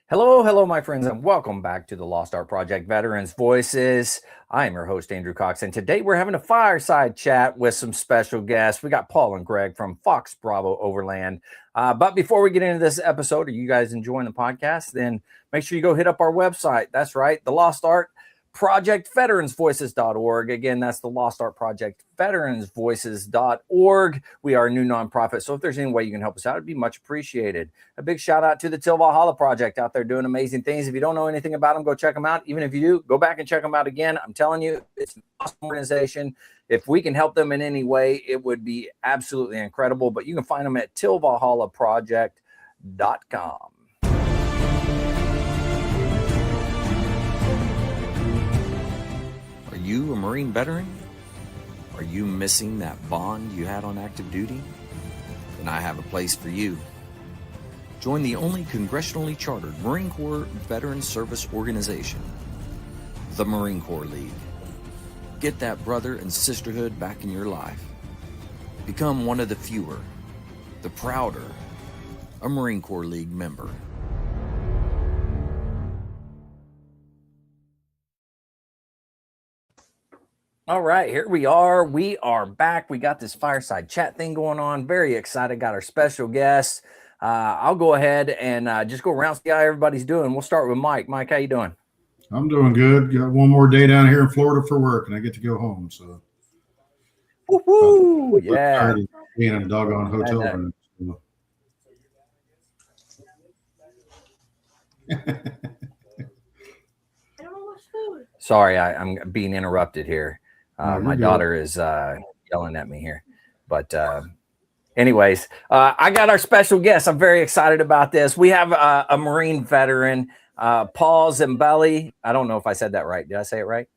Hello, my friends, and welcome back to the Lost Art Project Veterans Voices. I am your host, Andrew Cox, and today we're having a fireside chat with some special guests. We got Paul and Greg from Fox Bravo Overland. But before we get into this episode, are you guys enjoying the podcast? Then make sure you go hit up our website. That's right, the Lost Art Project Veteransvoices.org. Again, that's the Lost Art Project Veteransvoices.org. We are a new nonprofit, so if there's any way you can help us out, it'd be much appreciated. A big shout out to the Till Valhalla Project out there doing amazing things. If you don't know anything about them, go check them out. Even if you do, go back and check them out again. I'm telling you, it's an awesome organization. If we can help them in any way, it would be absolutely incredible. But you can find them at tillvalhallaproject.com. Are you a Marine veteran? Are you missing that bond you had on active duty? Then I have a place for you. Join the only congressionally chartered Marine Corps veteran service organization, the Marine Corps League. Get that brother and sisterhood back in your life. Become one of the fewer, the prouder, a Marine Corps League member. All right, here we are. We are back. We got this fireside chat thing going on. Very excited. Got our special guests. I'll go ahead and just go around, see how everybody's doing. We'll start with Mike. Mike, how you doing? I'm doing good. Got one more day down here in Florida for work, and I get to go home. So, woo-hoo, yeah, being in a doggone hotel room. Sorry, I'm being interrupted here. My daughter is yelling at me here. But anyways, I got our special guest. I'm very excited about this. We have a Marine veteran, Paul Zambelli. I don't know if I said that right. Did I say it right?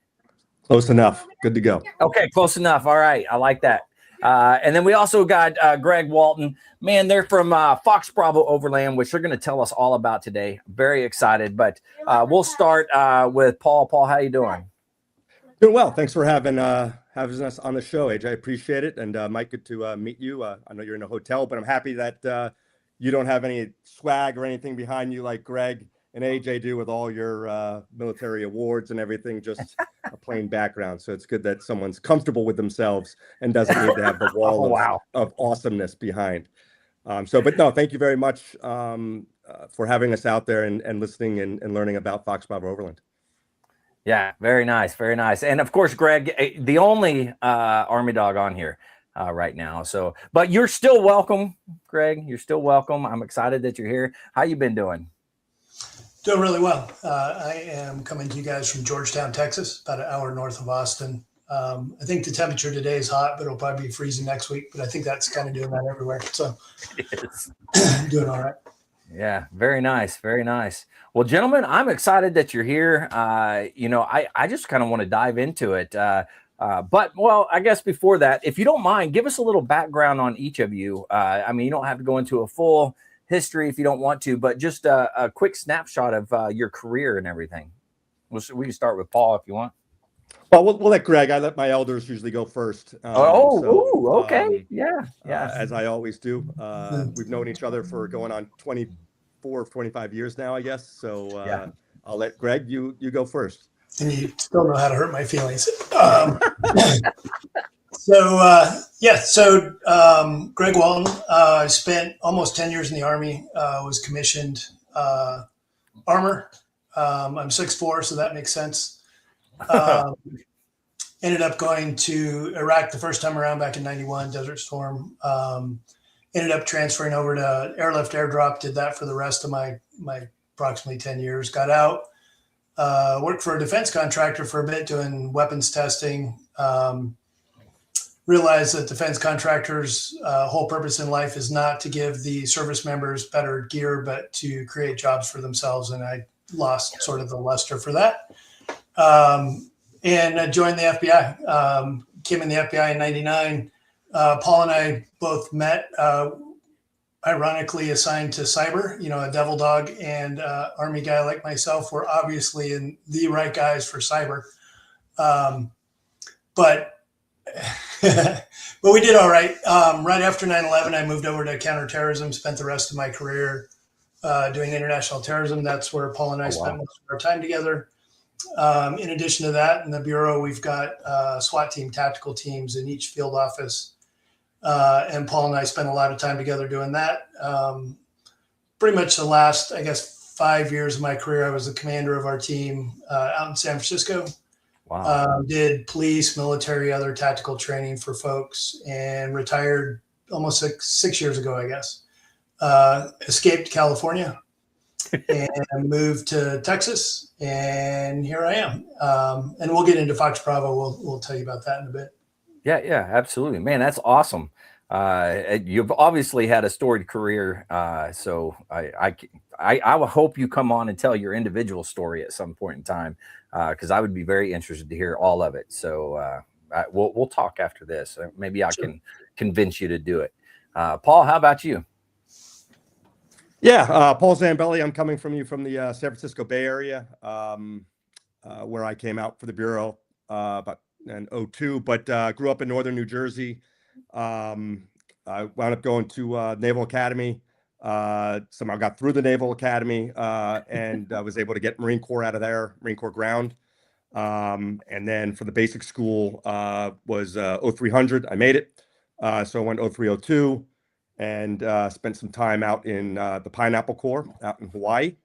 Close enough. Good to go. Okay, close enough. All right. I like that. And then we also got Greg Walton. Man, they're from Fox Bravo Overland, which they're going to tell us all about today. Very excited. But we'll start with Paul. Paul, how you doing? Doing well. Thanks for having us on the show, AJ. I appreciate it. And Mike, good to meet you. I know you're in a hotel, but I'm happy that you don't have any swag or anything behind you like Greg and AJ do with all your military awards and everything, just a plain background. So it's good that someone's comfortable with themselves and doesn't need to have the wall of awesomeness behind. But no, thank you very much for having us out there and listening and learning about Fox Bravo Overland. Yeah, very nice, very nice. And of course, Greg, the only Army dog on here right now. So, but you're still welcome, Greg. You're still welcome. I'm excited that you're here. How you been doing? Doing really well. I am coming to you guys from Georgetown, Texas, about an hour north of Austin. I think the temperature today is hot, but it'll probably be freezing next week. But I think that's kind of doing that everywhere. So doing all right. Yeah, very nice. Very nice. Well, gentlemen, I'm excited that you're here. I just kind of want to dive into it. But I guess before that, if you don't mind, give us a little background on each of you. I mean, you don't have to go into a full history if you don't want to, but just a quick snapshot of your career and everything. We can start with Paul if you want. Well, we'll let Greg. I let my elders usually go first. Okay. Yeah. As I always do. We've known each other for going on 24, 25 years now, I guess. So I'll let Greg, you go first. And you still know how to hurt my feelings. Greg Walton, I spent almost 10 years in the Army, was commissioned armor. I'm 6'4", so that makes sense. Ended up going to Iraq the first time around back in 91, Desert Storm. Ended up transferring over to airlift airdrop, did that for the rest of my approximately 10 years. Got out, worked for a defense contractor for a bit doing weapons testing. Realized that defense contractors' whole purpose in life is not to give the service members better gear, but to create jobs for themselves. And I lost sort of the luster for that. And I joined the FBI, came in the FBI in 99. Paul and I both met, ironically assigned to cyber, a devil dog and Army guy like myself were obviously in the right guys for cyber. But we did all right. Right after 9/11, I moved over to counterterrorism, spent the rest of my career doing international terrorism. That's where Paul and I spent wow. most of our time together. In addition to that, in the Bureau, we've got SWAT team, tactical teams in each field office. And Paul and I spent a lot of time together doing that. Pretty much the last, I guess, 5 years of my career, I was the commander of our team out in San Francisco. Wow. Did police, military, other tactical training for folks, and retired almost six years ago, I guess. Escaped California and moved to Texas, and here I am. And we'll get into Fox Bravo. We'll tell you about that in a bit. Yeah, absolutely, man. That's awesome. You've obviously had a storied career, so I will hope you come on and tell your individual story at some point in time, because I would be very interested to hear all of it. So we'll talk after this. Maybe I can convince you to do it. Paul, how about you? Yeah, Paul Zambelli. I'm coming from the San Francisco Bay Area, where I came out for the Bureau about in 2002, but grew up in northern New Jersey. I wound up going to Naval Academy. Somehow got through the Naval Academy, and I was able to get Marine Corps out of there, Marine Corps ground. And then for the basic school was 0300. I made it. So I went 0302 and spent some time out in the Pineapple Corps out in Hawaii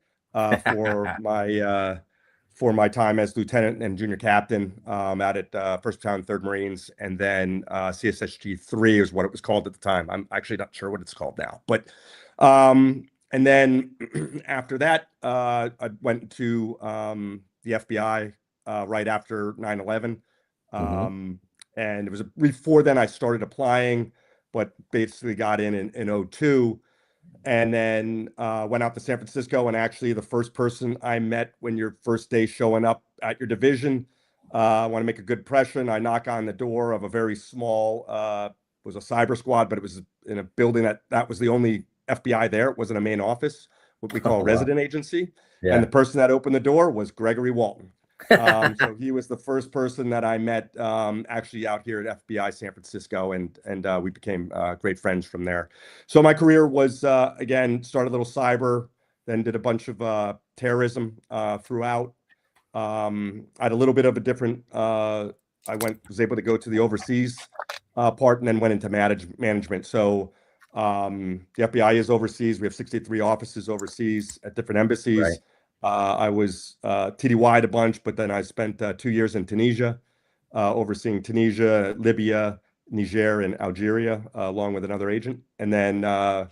for my time as lieutenant and junior captain out at 1st Battalion, 3rd Marines, and then CSSG 3 is what it was called at the time. I'm actually not sure what it's called now, but and then after that, I went to the FBI right after 9/11, and it was before then I started applying, but basically got in 02. And then went out to San Francisco, and actually the first person I met when your first day showing up at your division, want to make a good impression. I knock on the door of a very small, was a cyber squad, but it was in a building that was the only FBI there. It wasn't a main office, what we call a resident agency. Yeah. And the person that opened the door was Gregory Walton. So he was the first person that I met actually out here at FBI San Francisco, and we became great friends from there. So my career was again, started a little cyber, then did a bunch of terrorism throughout. I had a little bit of a different. Was able to go to the overseas part, and then went into management. So the FBI is overseas. We have 63 offices overseas at different embassies. Right. I was TDY'd a bunch, but then I spent 2 years in Tunisia, overseeing Tunisia, Libya, Niger, and Algeria, along with another agent. And then I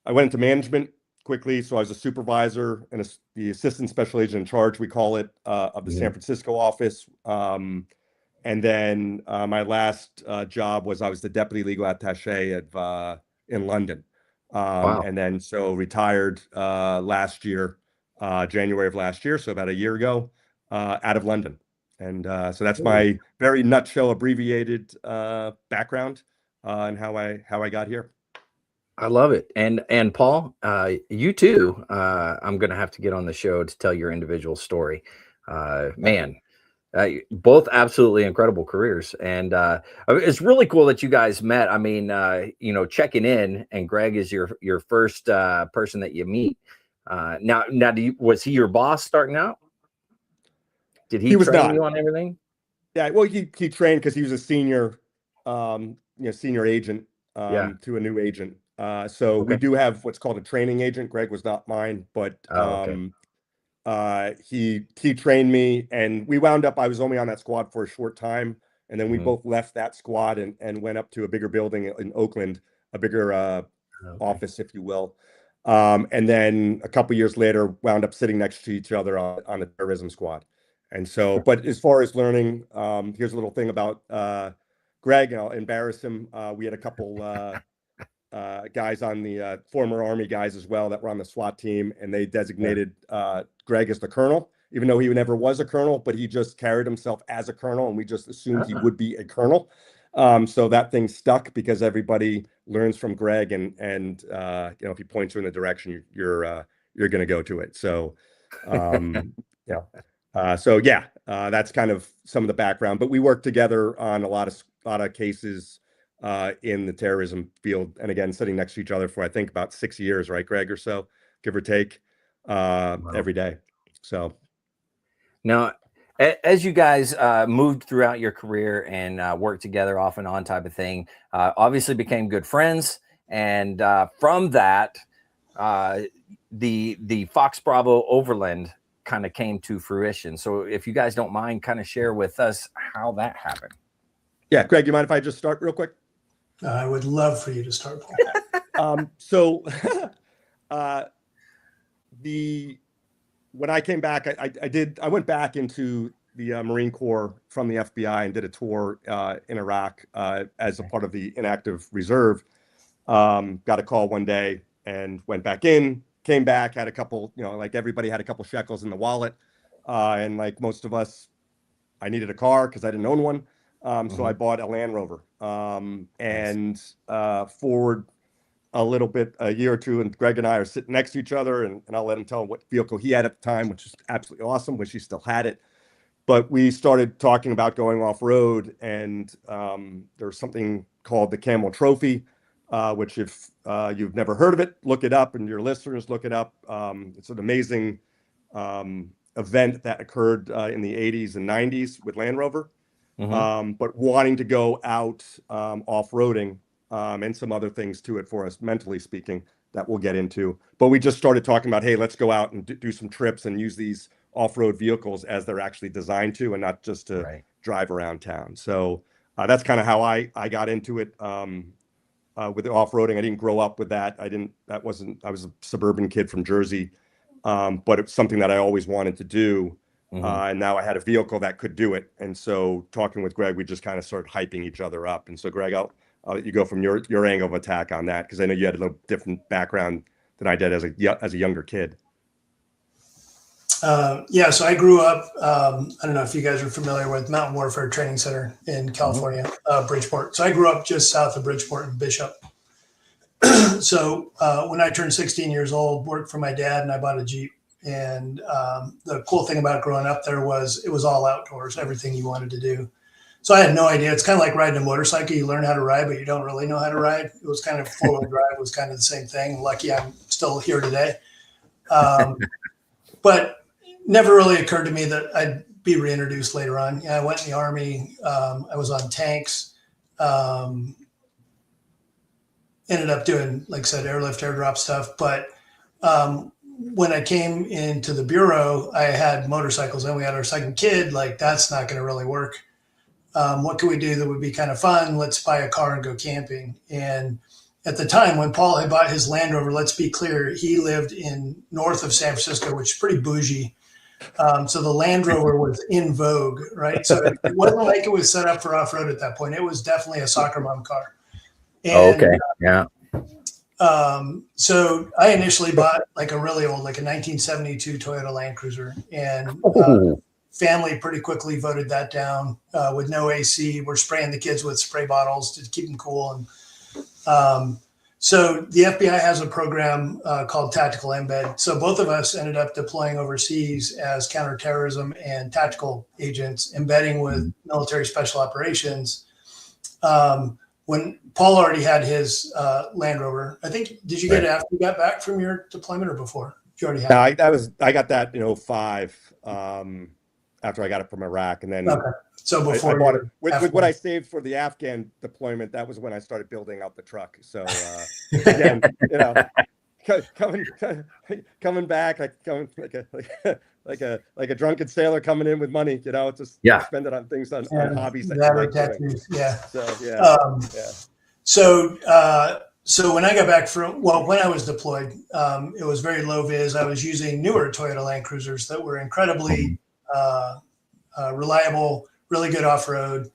went into management quickly. So I was a supervisor and the assistant special agent in charge, we call it, of the San Francisco office. And then my last job was I was the deputy legal attaché in London. Wow. And then so retired last year. January of last year, so about a year ago, out of London. And so that's my very nutshell, abbreviated background and how I got here. I love it. And Paul, you too, I'm going to have to get on the show to tell your individual story. Man, both absolutely incredible careers. And it's really cool that you guys met. I mean, checking in, and Greg is your first person that you meet. Now, was he your boss starting out? Did he train you on everything? Yeah, well, he trained because he was a senior, senior agent to a new agent. So we do have what's called a training agent. Greg was not mine, but he trained me, and we wound up. I was only on that squad for a short time, and then we both left that squad and went up to a bigger building in Oakland, a bigger office, if you will. And then a couple years later, wound up sitting next to each other on the terrorism squad. And so, but as far as learning, here's a little thing about Greg, and I'll embarrass him. We had a couple guys on the former Army guys as well that were on the SWAT team, and they designated Greg as the colonel, even though he never was a colonel, but he just carried himself as a colonel, and we just assumed he would be a colonel. So that thing stuck because everybody learns from Greg, and if he points you in the direction, you're going to go to it. So, that's kind of some of the background. But we worked together on a lot of cases in the terrorism field, and again, sitting next to each other for I think about 6 years, right, Greg, or so give or take, every day. So Now, as you guys moved throughout your career and worked together off and on type of thing, obviously became good friends. And from that, the Fox Bravo Overland kind of came to fruition. So if you guys don't mind, kind of share with us how that happened. yeah, Greg, you mind if I just start real quick? I would love for you to start, Paul. So when I came back, I went back into the Marine Corps from the FBI and did a tour in Iraq as a part of the inactive reserve. Got a call one day and went back in, came back, had a couple, like everybody had a couple shekels in the wallet. And like most of us, I needed a car because I didn't own one. So I bought a Land Rover and forward a little bit, a year or two, and Greg and I are sitting next to each other, and I'll let him tell what vehicle he had at the time, which is absolutely awesome. Wish he still had it. But we started talking about going off-road, and there's something called the Camel Trophy, which if you've never heard of it, look it up, and your listeners look it up. It's an amazing event that occurred in the 80s and 90s with Land Rover. But wanting to go out off-roading and some other things to it for us, mentally speaking, that we'll get into. But we just started talking about, hey, let's go out and do some trips and use these off-road vehicles as they're actually designed to, and not just to drive around town. So that's kind of how I got into it with the off-roading. I didn't grow up with that. I was a suburban kid from Jersey, but it's something that I always wanted to do. And now I had a vehicle that could do it. And so talking with Greg, we just kind of started hyping each other up. And so Greg, I'll let you go from your angle of attack on that, because I know you had a little different background than I did as a younger kid. Yeah, so I grew up, I don't know if you guys are familiar with Mountain Warfare Training Center in California, Bridgeport. So I grew up just south of Bridgeport and Bishop. So when I turned 16 years old, worked for my dad, and I bought a Jeep. And the cool thing about growing up there was it was all outdoors, everything you wanted to do. So I had no idea. It's kind of like riding a motorcycle. You learn how to ride, but you don't really know how to ride. It was kind of four-wheel drive was kind of the same thing. Lucky I'm still here today. But never really occurred to me that I'd be reintroduced later on. Yeah, I went in the Army. I was on tanks. Ended up doing, like I said, airlift, airdrop stuff. But when I came into the Bureau, I had motorcycles, and we had our second kid. Like, that's not going to really work. What can we do that would be kind of fun? Let's buy a car and go camping. And at the time when Paul had bought his Land Rover, let's be clear, he lived in north of San Francisco, which is pretty bougie. So the Land Rover was in vogue, right? So it wasn't like it was set up for off-road at that point. It was definitely a soccer mom car. And, Yeah. So I initially bought like a really old, like a 1972 Toyota Land Cruiser, and family pretty quickly voted that down with no AC. We're spraying the kids with spray bottles to keep them cool. And so the FBI has a program called Tactical Embed. So both of us ended up deploying overseas as counterterrorism and tactical agents, embedding with military special operations. When Paul already had his Land Rover, I think, did you get it after you got back from your deployment or before? You already had it? I got that in 2005 after I got it from Iraq. And then so before I bought it with what I saved for the Afghan deployment. That was when I started building out the truck. So again, coming back, like a drunken sailor coming in with money, just spend it on things on hobbies that you like doing. So when I got back when I was deployed, it was very low vis. I was using newer Toyota Land Cruisers that were incredibly reliable, really good off-road.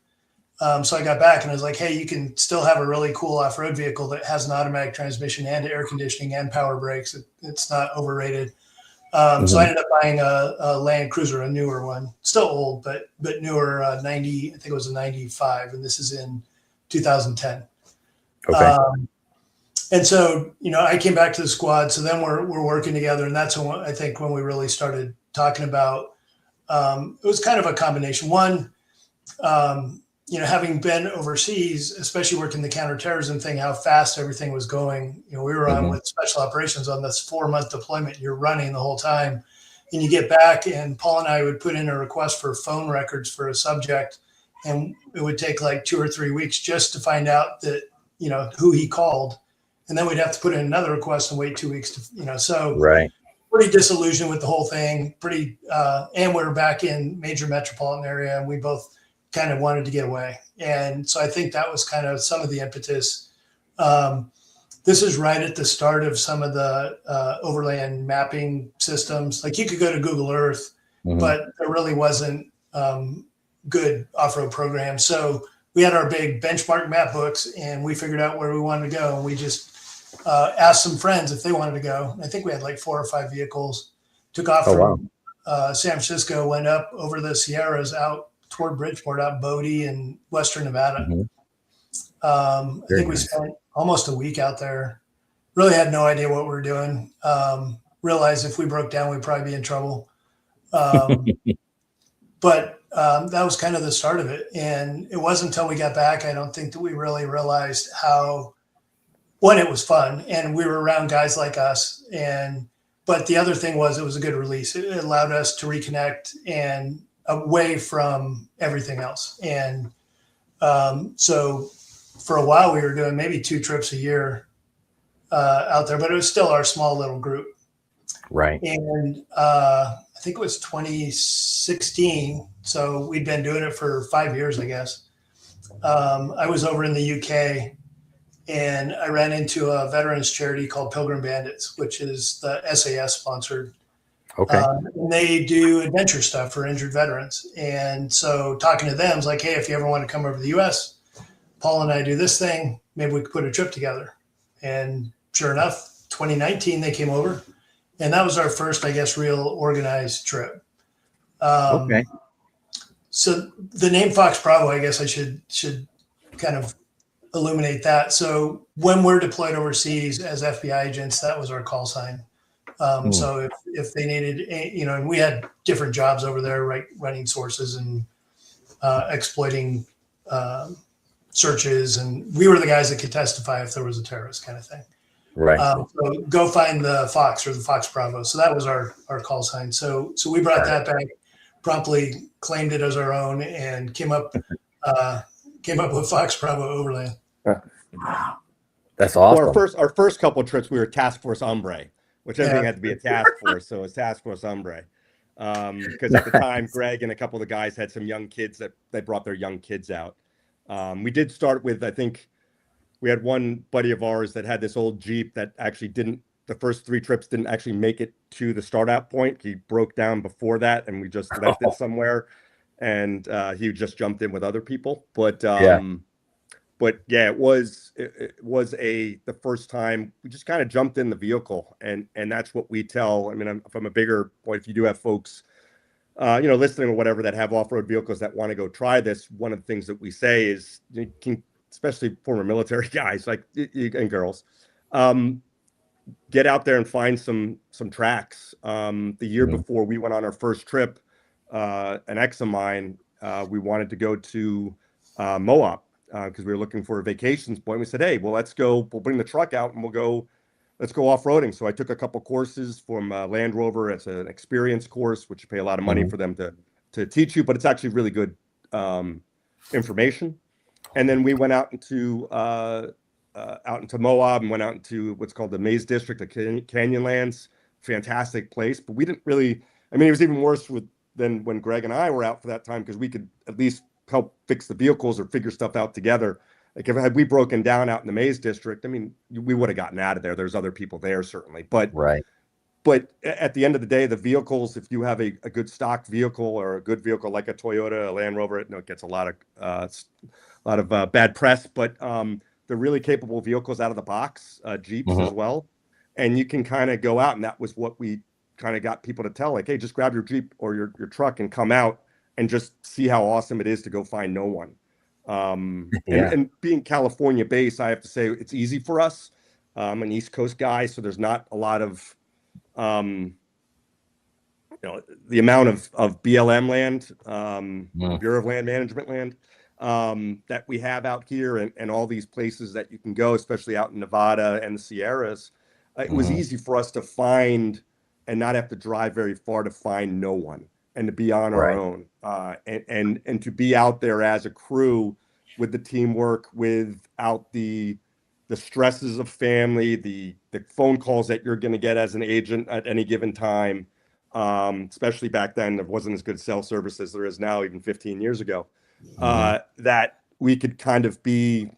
So I got back and I was like, hey, you can still have a really cool off-road vehicle that has an automatic transmission and air conditioning and power brakes. It's not overrated. So I ended up buying a Land Cruiser, a newer one, still old, but newer, 90, I think it was a 95, and this is in 2010. Okay. And so, I came back to the squad. So then we're working together, and that's when I think when we really started talking about, it was kind of a combination. One, having been overseas, especially working the counterterrorism thing, how fast everything was going. We were on with special operations on this 4-month deployment. You're running the whole time, and you get back, and Paul and I would put in a request for phone records for a subject, and it would take like 2 or 3 weeks just to find out that who he called, and then we'd have to put in another request and wait 2 weeks to so Right. pretty disillusioned with the whole thing. And we were back in major metropolitan area, and we both kind of wanted to get away. And so I think that was kind of some of the impetus. This is right at the start of some of the overland mapping systems. Like, you could go to Google Earth, but there really wasn't good off-road programs. So we had our big benchmark map books, and we figured out where we wanted to go. And we just asked some friends if they wanted to go. I think we had like 4 or 5 vehicles. Took off from San Francisco, went up over the Sierras out toward Bridgeport, out Bodie and Western Nevada. I think we spent almost a week out there. Really had no idea what we were doing. Realized if we broke down, we'd probably be in trouble. But that was kind of the start of it. And it wasn't until we got back, I don't think, that we really realized how, one, it was fun, and we were around guys like us. But the other thing was, it was a good release. It allowed us to reconnect and away from everything else. And so for a while, we were doing maybe 2 trips a year out there, but it was still our small little group. Right. And I think it was 2016. So we'd been doing it for 5 years, I guess. I was over in the UK, and I ran into a veterans charity called Pilgrim Bandits, which is the SAS sponsored. Okay. And they do adventure stuff for injured veterans. And so talking to them is like, hey, if you ever want to come over to the US, Paul and I do this thing, maybe we could put a trip together. And sure enough, 2019, they came over, and that was our first, I guess, real organized trip. Okay. So the name Fox Bravo, I guess I should kind of illuminate that. So when we're deployed overseas as FBI agents, that was our call sign. So if they needed, and we had different jobs over there, right, running sources and exploiting searches, and we were the guys that could testify if there was a terrorist, kind of thing. Right. So go find the Fox, or the Fox Bravo. So that was our call sign. So we brought that back, promptly claimed it as our own, and came up with Fox Bravo Overland. That's awesome. Well, our first couple of trips, we were Task Force Hombre, which everything had to be a task force. So it was Task Force Hombre. Because at the time, Greg and a couple of the guys had some young kids that they brought their young kids out. We did start with, I think we had one buddy of ours that had this old Jeep that actually the first 3 trips didn't actually make it to the start out point. He broke down before that, and we just left it somewhere, and he just jumped in with other people. But it was the first time we just kind of jumped in the vehicle, and that's what we tell. I mean, from a bigger point, if you do have folks, listening or whatever, that have off-road vehicles that want to go try this, one of the things that we say is, you can, especially former military guys and girls, get out there and find some tracks. The year before we went on our first trip, an ex of mine, we wanted to go to Moab because we were looking for a vacation point. We said, hey, well, we'll bring the truck out and let's go off-roading. So I took a couple courses from Land Rover as an experience course, which you pay a lot of money for them to teach you, but it's actually really good information. And then we went out into Moab and went out into what's called the Maze District, the Canyonlands. Fantastic place, but we didn't really. I mean, it was even worse than when Greg and I were out for that time, because we could at least help fix the vehicles or figure stuff out together. Like, had we broken down out in the Maze District, I mean, we would have gotten out of there. There's other people there, certainly, but But at the end of the day, the vehicles, if you have a good stock vehicle or a good vehicle like a Toyota, a Land Rover, it gets a lot of bad press, but they're really capable vehicles out of the box, Jeeps as well. And you can kind of go out, and that was what we kind of got people to tell, like, hey, just grab your Jeep or your truck and come out and just see how awesome it is to go find no one. And being California based, I have to say it's easy for us. I'm an East Coast guy, so there's not a lot of the amount of BLM land, Bureau of Land Management land, that we have out here and all these places that you can go, especially out in Nevada and the Sierras, it was easy for us to find and not have to drive very far to find no one and to be on our own, and to be out there as a crew with the teamwork, without the stresses of family, the phone calls that you're going to get as an agent at any given time. Especially back then, there wasn't as good cell service as there is now, even 15 years ago, that we could kind of be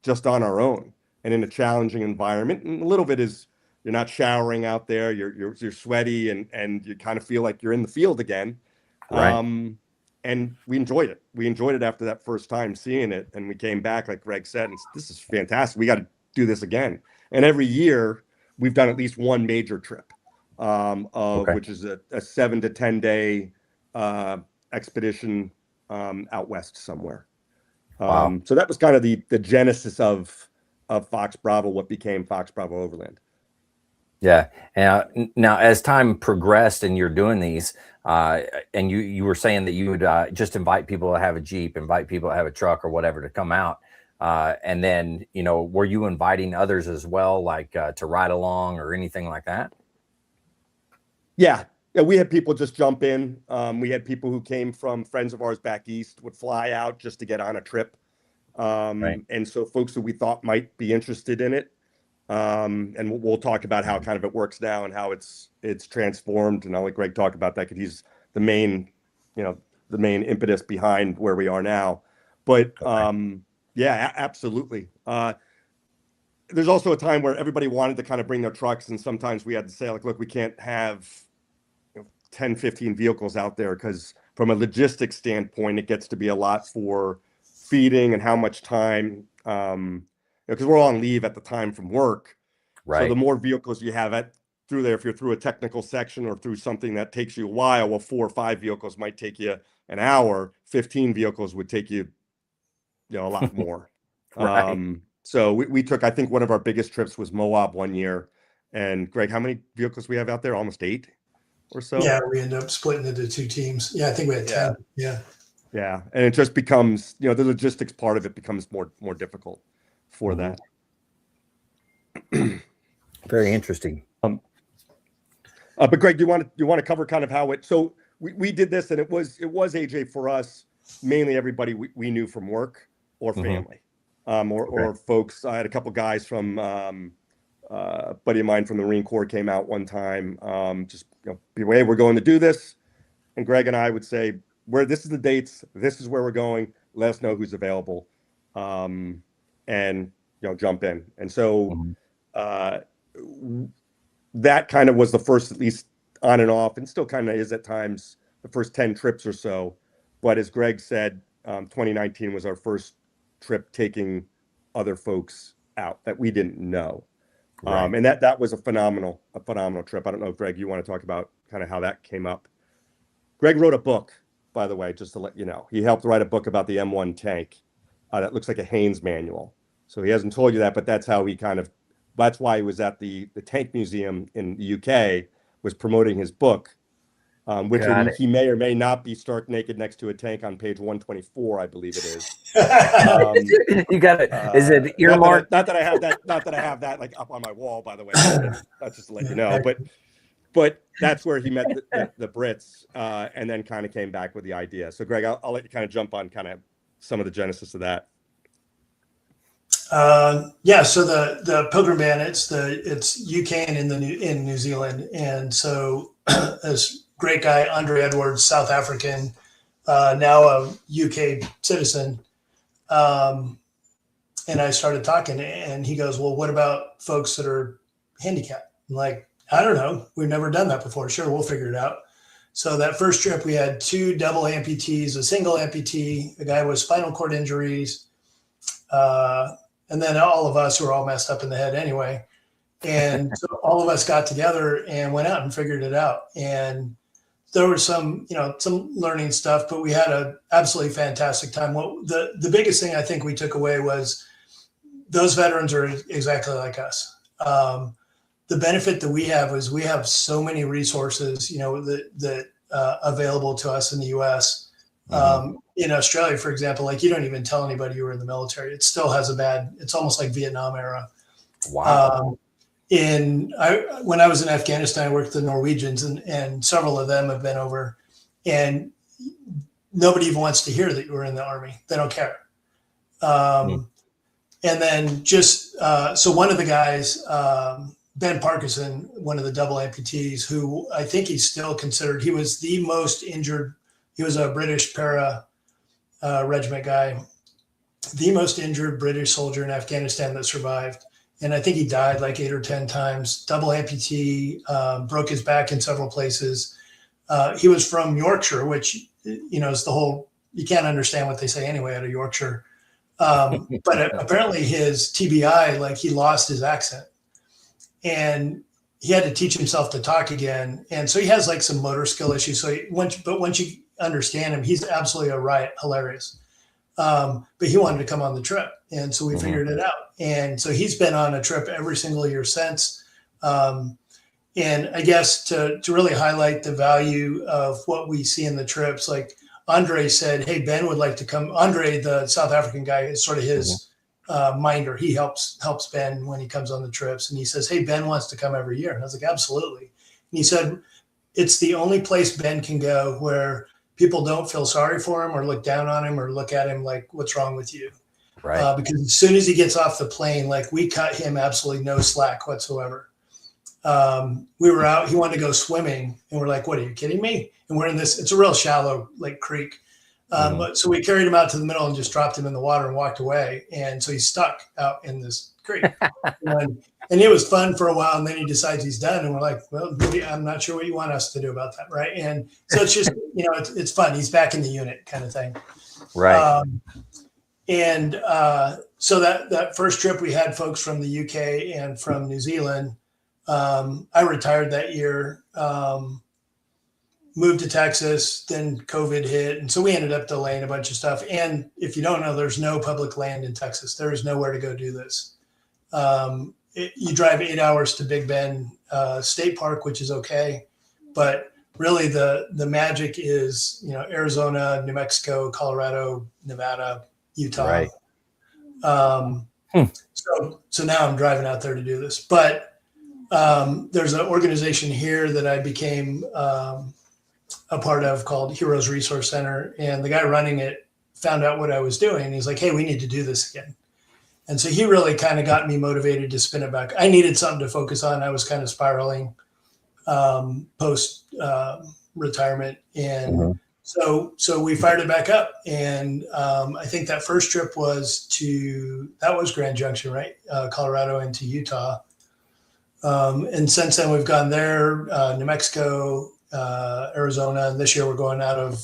just on our own and in a challenging environment. And a little bit is you're not showering out there, you're sweaty, and you kind of feel like you're in the field again. And we enjoyed it. We enjoyed it after that first time seeing it. And we came back, like Greg said, and this is fantastic. We got to do this again. And every year we've done at least one major trip, which is a 7 to 10 day expedition out west somewhere. So that was kind of the genesis of Fox Bravo, what became Fox Bravo Overland. Yeah. And now, as time progressed and you're doing these, and you were saying that you would just invite people to have a Jeep, invite people to have a truck or whatever to come out. And then, were you inviting others as well, like to ride along or anything like that? Yeah, we had people just jump in. We had people who came from friends of ours back east would fly out just to get on a trip. And so folks who we thought might be interested in it. And we'll talk about how kind of it works now and how it's transformed. And I'll let Greg talk about that because he's the main impetus behind where we are now. But yeah, absolutely. There's also a time where everybody wanted to kind of bring their trucks, and sometimes we had to say, like, look, we can't have 10, 15 vehicles out there because from a logistics standpoint, it gets to be a lot for feeding and how much time, because we're all on leave at the time from work. So the more vehicles you have through there, if you're through a technical section or through something that takes you a while, well, 4 or 5 vehicles might take you an hour. 15 vehicles would take you, a lot more. So we took, I think one of our biggest trips was Moab one year. And Greg, how many vehicles we have out there? Almost 8 or so? Yeah, we ended up splitting into 2 teams. Yeah, I think we had 10. Yeah. Yeah. And it just becomes, the logistics part of it becomes more difficult for that. Very interesting. But Greg, do you want to cover kind of how it, so we did this, and it was AJ for us, mainly everybody we knew from work or family, or folks. I had a couple guys from, a buddy of mine from the Marine Corps came out one time, hey, we're going to do this. And Greg and I would say, this is the dates, this is where we're going, let us know who's available, and, jump in. And so, that kind of was the first, at least on and off, and still kind of is at times, the first 10 trips or so. But as Greg said, 2019 was our first trip taking other folks out that we didn't know. And that was a phenomenal trip. I don't know if, Greg, you want to talk about kind of how that came up. Greg wrote a book, by the way, just to let you know. He helped write a book about the M1 tank that looks like a Haynes manual. So he hasn't told you that, but that's how that's why he was at the Tank Museum in the UK, was promoting his book, which he may or may not be stark naked next to a tank on page 124, I believe it is. You got it. Is it earmarked? Not that I have that like up on my wall, by the way. That's just to let you know. But that's where he met the Brits, and then kind of came back with the idea. So Greg, I'll let you kind of jump on kind of some of the genesis of that. So the Pilgrim Band, it's UK and in New Zealand, and so this great guy Andre Edwards, South African, now a UK citizen, and I started talking, and he goes, "Well, what about folks that are handicapped?" I'm like, "I don't know, we've never done that before. Sure, we'll figure it out." So that first trip, we had 2 double amputees, a single amputee, a guy with spinal cord injuries. And then all of us who were all messed up in the head anyway. And so all of us got together and went out and figured it out. And there was some learning stuff, but we had an absolutely fantastic time. The biggest thing I think we took away was those veterans are exactly like us. The benefit that we have is we have so many resources, that available to us in the U.S. In Australia, for example, like you don't even tell anybody you were in the military. It still has it's almost like Vietnam era. Wow. When I was in Afghanistan, I worked with the Norwegians, and several of them have been over, and nobody even wants to hear that you were in the Army. They don't care. And then so one of the guys, Ben Parkinson, one of the double amputees, who I think he's still considered, he was the most injured. He was a British para regiment guy, the most injured British soldier in Afghanistan that survived. And I think he died like 8 or 10 times, double amputee, broke his back in several places. He was from Yorkshire, which, is you can't understand what they say anyway out of Yorkshire. But apparently his TBI, like he lost his accent and he had to teach himself to talk again. And so he has like some motor skill issues. So once you understand him, he's absolutely a riot, hilarious. But he wanted to come on the trip. And so we figured it out. And so he's been on a trip every single year since. And I guess to really highlight the value of what we see in the trips, like Andre said, hey, Ben would like to come. Andre, the South African guy, is sort of his minder. He helps Ben when he comes on the trips. And he says, hey, Ben wants to come every year. And I was like, absolutely. And he said, it's the only place Ben can go where people don't feel sorry for him or look down on him or look at him like, what's wrong with you? Right. Because as soon as he gets off the plane, like we cut him absolutely no slack whatsoever. We were out, he wanted to go swimming and we're like, what, are you kidding me? And we're in it's a real shallow like creek. But so we carried him out to the middle and just dropped him in the water and walked away. And so he's stuck out in this creek. And it was fun for a while. And then he decides he's done. And we're like, well, maybe I'm not sure what you want us to do about that. Right. And so it's just, it's fun. He's back in the unit kind of thing. Right. So that first trip we had folks from the UK and from New Zealand. I retired that year, moved to Texas, then COVID hit. And so we ended up delaying a bunch of stuff. And if you don't know, there's no public land in Texas. There is nowhere to go do this. You drive 8 hours to Big Bend State Park, which is okay. But really the magic is, Arizona, New Mexico, Colorado, Nevada, Utah. Right. So now I'm driving out there to do this. But there's an organization here that I became a part of called Heroes Resource Center. And the guy running it found out what I was doing. He's like, hey, we need to do this again. And so he really kind of got me motivated to spin it back. I needed something to focus on. I was kind of spiraling post retirement. And so we fired it back up. And I think that first trip was Grand Junction, right? Colorado into Utah. And since then we've gone there, New Mexico, Arizona, and this year we're going out of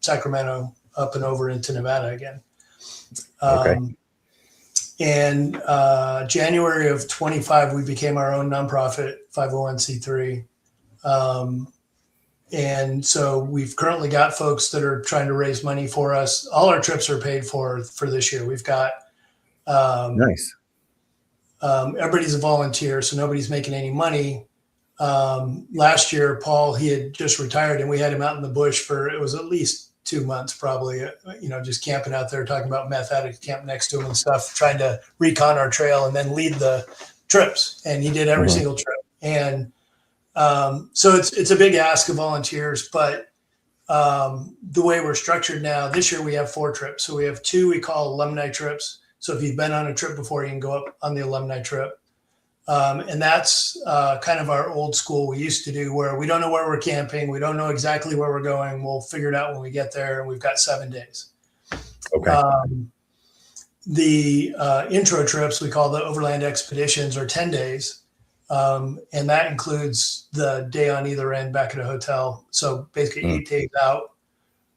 Sacramento up and over into Nevada again. And January of 25, we became our own nonprofit 501c3. And so we've currently got folks that are trying to raise money for us. All our trips are paid for this year. We've got Nice. Everybody's a volunteer, so nobody's making any money. Last year, Paul, he had just retired and we had him out in the bush it was at least 2 months, probably, just camping out there, talking about meth addicts camp next to him and stuff, trying to recon our trail and then lead the trips. And he did every single trip. And so it's a big ask of volunteers, but the way we're structured now, this year we have 4 trips. So we have 2 we call alumni trips. So if you've been on a trip before, you can go up on the alumni trip. And that's kind of our old school we used to do, where we don't know where we're camping. We don't know exactly where we're going. We'll figure it out when we get there. And we've got 7 days. Okay. The intro trips we call the Overland Expeditions are 10 days. And that includes the day on either end back at a hotel. So basically 8 days out.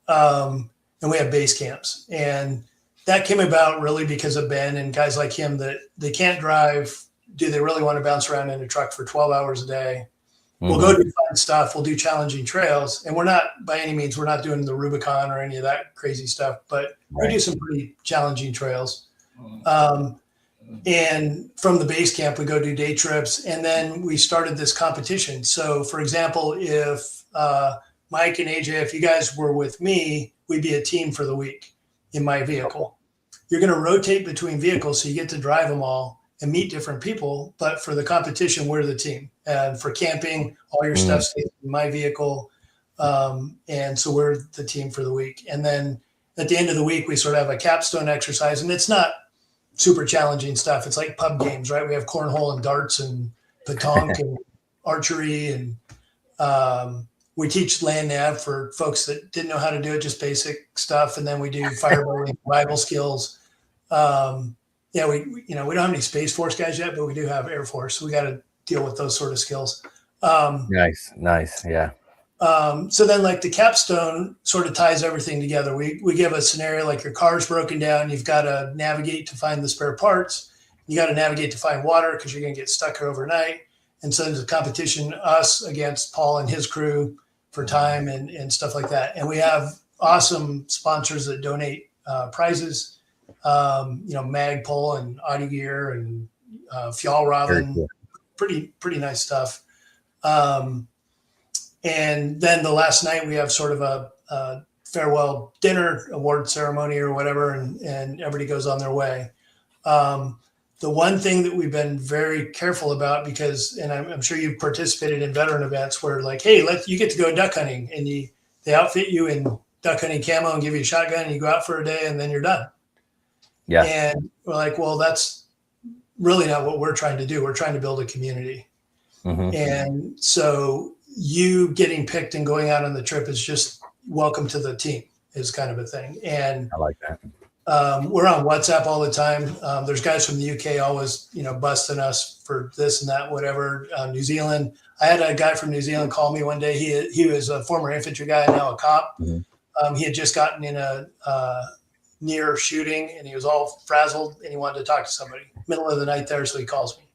And we have base camps. And that came about really because of Ben and guys like him that they can't drive. Do they really want to bounce around in a truck for 12 hours a day? We'll go do fun stuff. We'll do challenging trails. And we're not, by any means, we're not doing the Rubicon or any of that crazy stuff, but we do some pretty challenging trails. And from the base camp, we go do day trips. And then we started this competition. So for example, if Mike and AJ, if you guys were with me, we be a team for the week in my vehicle. You're going to rotate between vehicles, so you get to drive them all and meet different people. But for the competition, we're the team. And for camping, all your stuff stays in my vehicle. And so we're the team for the week. And then at the end of the week, we sort of have a capstone exercise, and it's not super challenging stuff. It's like pub games, right? We have cornhole and darts and petanque and archery, and we teach land nav for folks that didn't know how to do it, just basic stuff. And then we do fireballing, survival skills. Yeah, we don't have any Space Force guys yet, but we do have Air Force. So we got to deal with those sort of skills. Nice. Yeah. So then like the capstone sort of ties everything together. We give a scenario like your car's broken down. You've got to navigate to find the spare parts. You got to navigate to find water because you're going to get stuck here overnight. And so there's a competition, us against Paul and his crew for time and stuff like that. And we have awesome sponsors that donate prizes, Magpul and Audi Gear and Fjall Robin, Cool. pretty nice stuff. And then the last night we have sort of a farewell dinner, award ceremony or whatever, and everybody goes on their way. The one thing that we've been very careful about, because, and I'm sure you've participated in veteran events where like, hey, you get to go duck hunting, and they outfit you in duck hunting camo and give you a shotgun, and you go out for a day and then you're done. Yeah. And we're like, well, that's really not what we're trying to do. We're trying to build a community. Mm-hmm. And so you getting picked and going out on the trip is just welcome to the team is kind of a thing. And I like that. we're on WhatsApp all the time. There's guys from the UK always, busting us for this and that, whatever. New Zealand. I had a guy from New Zealand call me one day. He was a former infantry guy, now a cop. Mm-hmm. He had just gotten in a near shooting, and he was all frazzled, and he wanted to talk to somebody. Middle of the night there, so he calls me.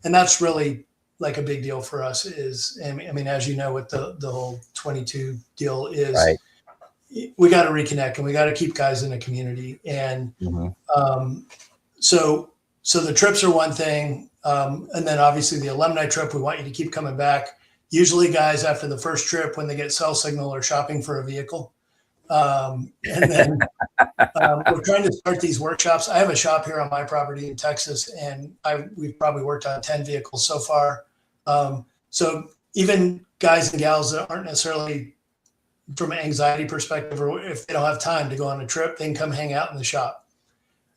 And that's really like a big deal for us is, I mean, as you know, with the whole 22 deal is, Right. We got to reconnect, and we got to keep guys in a community. And so the trips are one thing. And then obviously the alumni trip, we want you to keep coming back. Usually guys after the first trip, when they get cell signal, are shopping for a vehicle. And then we're trying to start these workshops. I have a shop here on my property in Texas, and we've probably worked on 10 vehicles so far. So even guys and gals that aren't necessarily from an anxiety perspective, or if they don't have time to go on a trip, they can come hang out in the shop.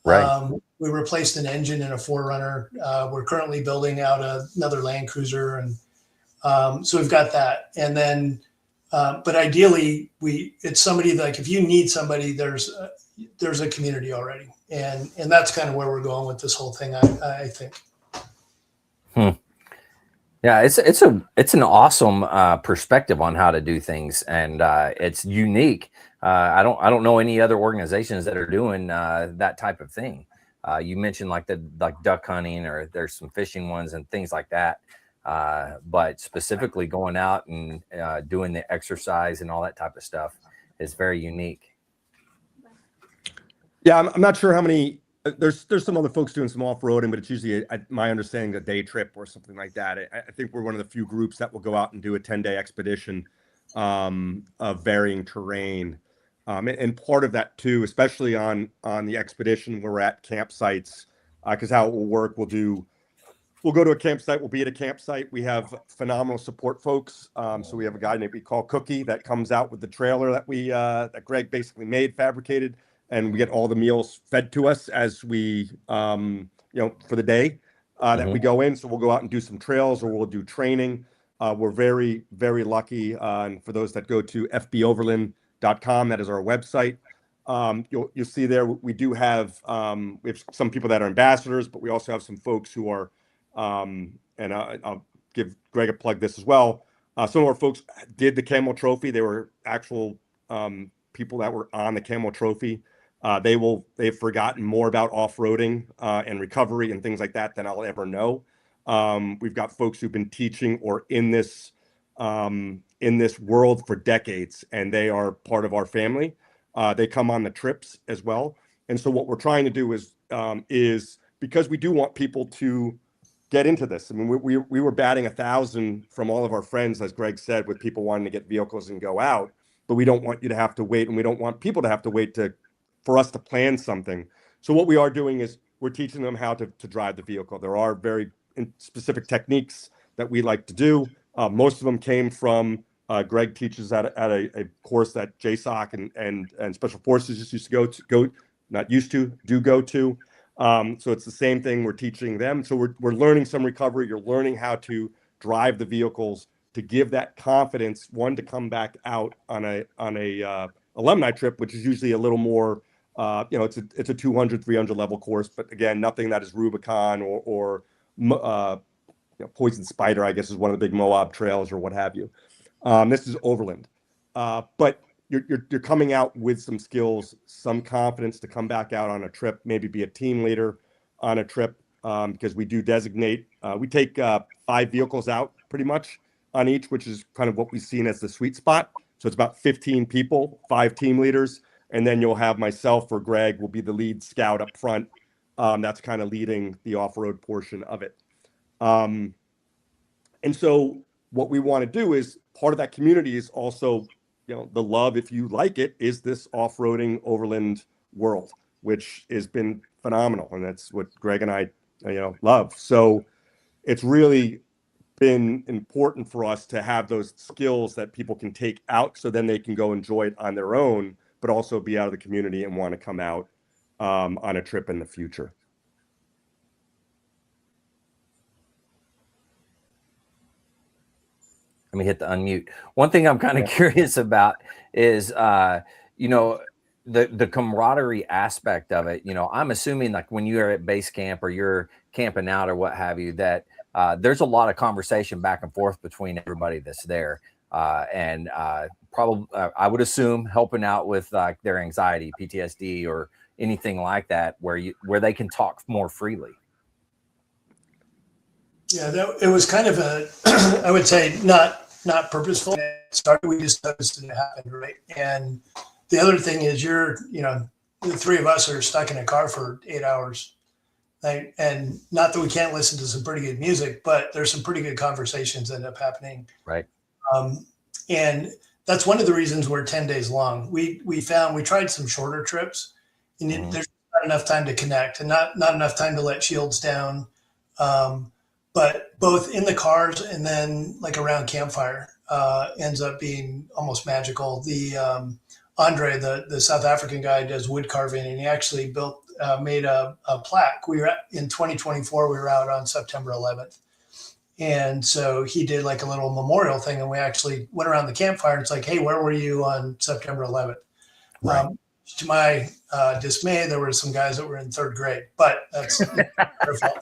Right. We replaced an engine in a 4Runner. We're currently building out another Land Cruiser. And so we've got that. And then, but ideally it's somebody like, if you need somebody, there's a community already. And that's kind of where we're going with this whole thing. I think. Yeah, it's an awesome perspective on how to do things, and it's unique. I don't know any other organizations that are doing that type of thing. You mentioned like duck hunting, or there's some fishing ones and things like that. But specifically going out and doing the exercise and all that type of stuff is very unique. Yeah, I'm not sure how many. There's some other folks doing some off-roading, but it's usually, my understanding, a day trip or something like that. I think we're one of the few groups that will go out and do a 10-day expedition of varying terrain. And part of that too, especially on the expedition, we're at campsites, because how it will work, we'll go to a campsite, we'll be at a campsite. We have phenomenal support folks. So we have a guy we call Cookie that comes out with the trailer that that Greg basically made, fabricated. And we get all the meals fed to us as we, for the day that we go in. So we'll go out and do some trails, or we'll do training. We're very, very lucky. And for those that go to fboverland.com, that is our website. You'll see there we do have we have some people that are ambassadors, but we also have some folks who are, and I'll give Greg a plug this as well. Some of our folks did the Camel Trophy. They were actual people that were on the Camel Trophy. They've forgotten more about off-roading and recovery and things like that than I'll ever know. We've got folks who've been teaching or in this world for decades, and they are part of our family. They come on the trips as well. And so what we're trying to do is because we do want people to get into this. I mean, we were batting 1,000 from all of our friends, as Greg said, with people wanting to get vehicles and go out. but we don't want you to have to wait, and we don't want people to have to wait for us to plan something. So what we are doing is we're teaching them how to drive the vehicle. There are very specific techniques that we like to do. Most of them came from Greg teaches at a course that JSOC and Special Forces just used to go to. So it's the same thing we're teaching them. So we're learning some recovery. You're learning how to drive the vehicles to give that confidence, one, to come back out on a alumni trip, which is usually a little more, it's a 200, 300 level course, but again, nothing that is Rubicon or Poison Spider, I guess, is one of the big Moab trails or what have you. This is Overland, but you're coming out with some skills, some confidence to come back out on a trip, maybe be a team leader on a trip, because we do designate, we take 5 vehicles out pretty much on each, which is kind of what we've seen as the sweet spot. So it's about 15 people, 5 team leaders, and then you'll have myself or Greg will be the lead scout up front. That's kind of leading the off-road portion of it. And so what we want to do is part of that community is also, the love, if you like it, is this off-roading overland world, which has been phenomenal. And that's what Greg and I, love. So it's really been important for us to have those skills that people can take out so then they can go enjoy it on their own, but also be out of the community and want to come out on a trip in the future. Let me hit the unmute. One thing I'm kind of curious about is, the camaraderie aspect of it. I'm assuming like when you're at base camp or you're camping out or what have you, that there's a lot of conversation back and forth between everybody that's there. And probably, I would assume, helping out with like their anxiety, PTSD, or anything like that, where they can talk more freely. Yeah, it was kind of I would say not purposeful. It started, we just noticed it happened, right? And the other thing is the 3 of us are stuck in a car for 8 hours. Right? And not that we can't listen to some pretty good music, but there's some pretty good conversations that end up happening. Right. And that's one of the reasons we're 10 days long. We tried some shorter trips, and there's not enough time to connect and not enough time to let shields down. But both in the cars and then like around campfire ends up being almost magical. The Andre, the South African guy, does wood carving, and he actually made a plaque. We were in 2024. We were out on September 11th, and so he did like a little memorial thing, and we actually went around the campfire. And it's like, hey, where were you on September 11th? Right. To my dismay, there were some guys that were in 3rd grade, but that's their fault.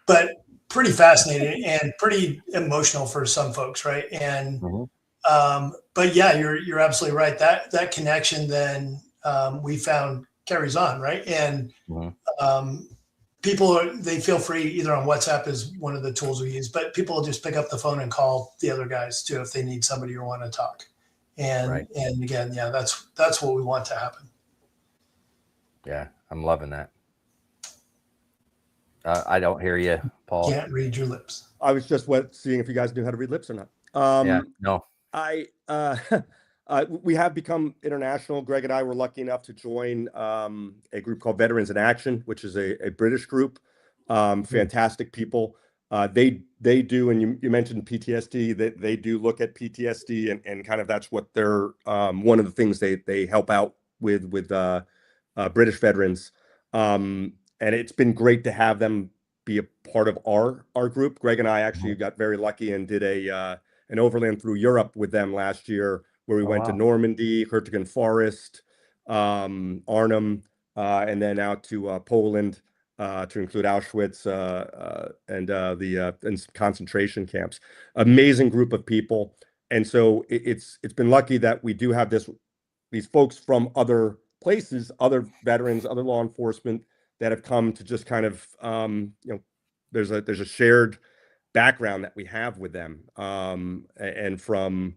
But pretty fascinating and pretty emotional for some folks, right? And but yeah, you're absolutely right. That connection then we found carries on, right? And people they feel free either on WhatsApp is one of the tools we use, but people will just pick up the phone and call the other guys too if they need somebody or want to talk. And and again, yeah, that's what we want to happen. Yeah, I'm loving that. I don't hear you, Paul. Can't read your lips. I was just seeing if you guys knew how to read lips or not. No. We have become international. Greg and I were lucky enough to join a group called Veterans in Action, which is a British group. Fantastic people. They do, and you mentioned PTSD, that they do look at PTSD and kind of that's what they're one of the things they help out with British veterans. And it's been great to have them be a part of our group. Greg and I actually got very lucky and did an overland through Europe with them last year, where we went to Normandy, Hurtgen Forest, Arnhem, and then out to Poland to include Auschwitz and some concentration camps. Amazing group of people, and so it's been lucky that we do have these folks from other places, other veterans, other law enforcement that have come to just kind of there's a shared background that we have with them, and from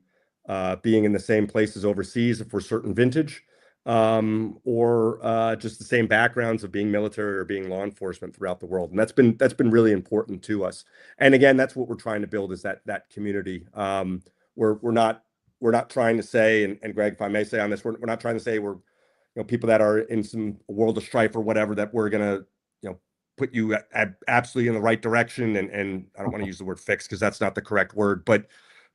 being in the same places overseas for certain vintage, or just the same backgrounds of being military or being law enforcement throughout the world. And that's been really important to us. And again, that's what we're trying to build, is that community. We're not we're not trying to say, and Greg, if I may say on this, we're not trying to say we're, people that are in some world of strife or whatever, that we're gonna, put you absolutely in the right direction. And I don't want to use the word fix because that's not the correct word, but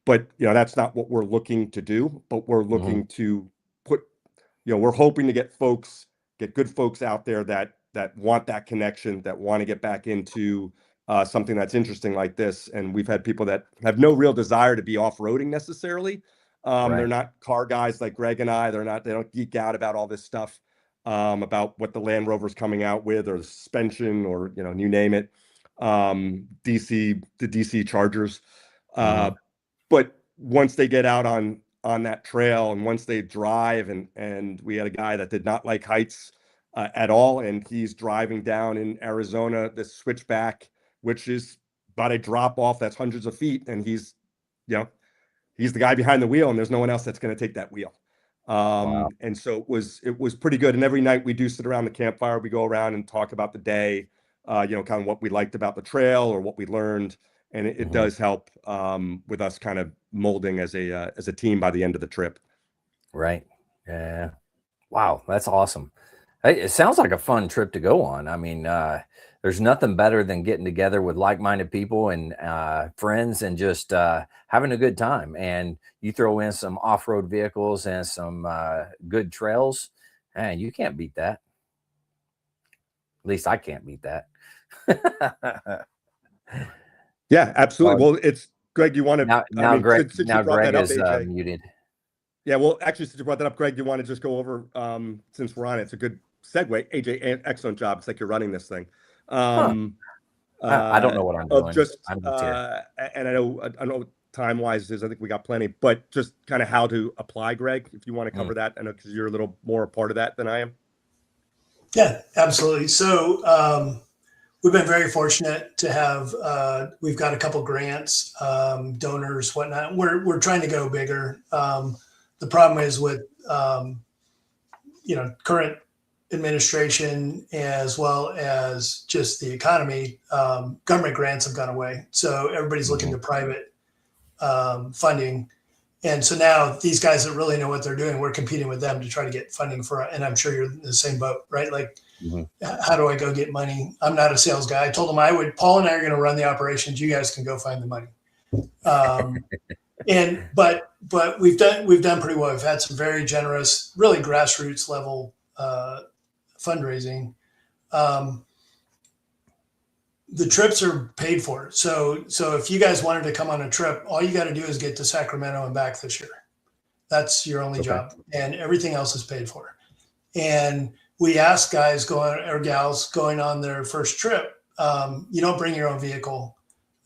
that's not what we're looking to do. But we're looking to put, we're hoping to get good folks out there that want that connection, that want to get back into something that's interesting like this. And we've had people that have no real desire to be off-roading necessarily. They're not car guys like Greg and I. They don't geek out about all this stuff, about what the Land Rover's coming out with, or the suspension, or you name it, the DC Chargers. But once they get out on that trail, and once they drive, and we had a guy that did not like heights at all, and he's driving down in Arizona this switchback, which is about a drop off that's hundreds of feet, and he's the guy behind the wheel, and there's no one else that's going to take that wheel. Wow. And so it was pretty good. And every night we do sit around the campfire, we go around and talk about the day, kind of what we liked about the trail or what we learned. And it does help with us kind of molding as a team by the end of the trip. Right. Yeah. Wow. That's awesome. Hey, it sounds like a fun trip to go on. I mean, there's nothing better than getting together with like-minded people and friends and just having a good time. And you throw in some off-road vehicles and some good trails, and you can't beat that. At least I can't beat that. Yeah, absolutely. Well, it's Greg. You want to now Greg is AJ, muted. Yeah, well, actually, since you brought that up, Greg, you want to just go over, since we're on it, it's a good segue. AJ, excellent job. It's like you're running this thing. I don't know what I'm doing. And I know time-wise is, I think we got plenty, but just kind of how to apply, Greg, if you want to cover that. I know because you're a little more a part of that than I am. Yeah, absolutely. So we've been very fortunate to have, we've got a couple grants, donors, whatnot. We're trying to go bigger. The problem is with, current administration, as well as just the economy, government grants have gone away. So everybody's looking to private funding. And so now these guys that really know what they're doing, we're competing with them to try to get funding for, and I'm sure you're in the same boat, right? Like, how do I go get money? I'm not a sales guy. I told them Paul and I are going to run the operations. You guys can go find the money. But we've done pretty well. We've had some very generous, really grassroots level fundraising. The trips are paid for. So if you guys wanted to come on a trip, all you got to do is get to Sacramento and back this year. That's your only job, and everything else is paid for. And we ask guys or gals going on their first trip, you don't bring your own vehicle.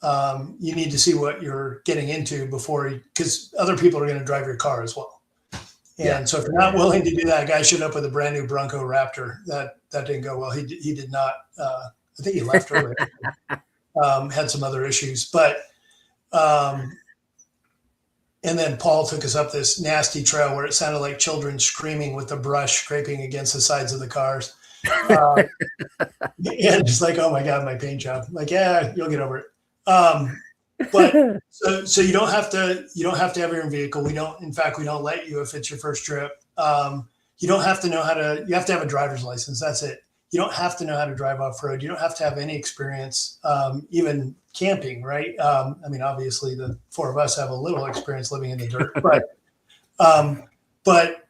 You need to see what you're getting into because other people are going to drive your car as well. And so if you're not willing to do that, a guy showed up with a brand new Bronco Raptor. That didn't go well. He did not. I think he left early. Had some other issues, but and then Paul took us up this nasty trail where it sounded like children screaming with the brush scraping against the sides of the cars. And just like, oh my God, my paint job. Like, yeah, you'll get over it. But so you don't have to have your own vehicle. We don't let you if it's your first trip. You don't have to know you have to have a driver's license. That's it. You don't have to know how to drive off-road. You don't have to have any experience, even camping, right? I mean, obviously the four of us have a little experience living in the dirt, but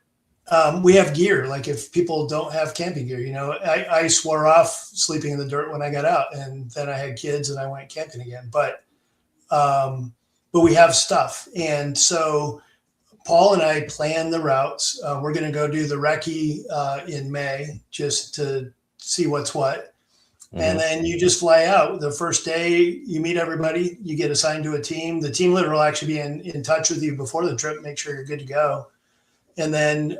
we have gear. Like if people don't have camping gear, I swore off sleeping in the dirt when I got out, and then I had kids and I went camping again. But we have stuff. And so Paul and I plan the routes. We're going to go do the recce in May just to see what's what. And then you just fly out. The first day you meet everybody, you get assigned to a team. The team leader will actually be in touch with you before the trip, make sure you're good to go. And then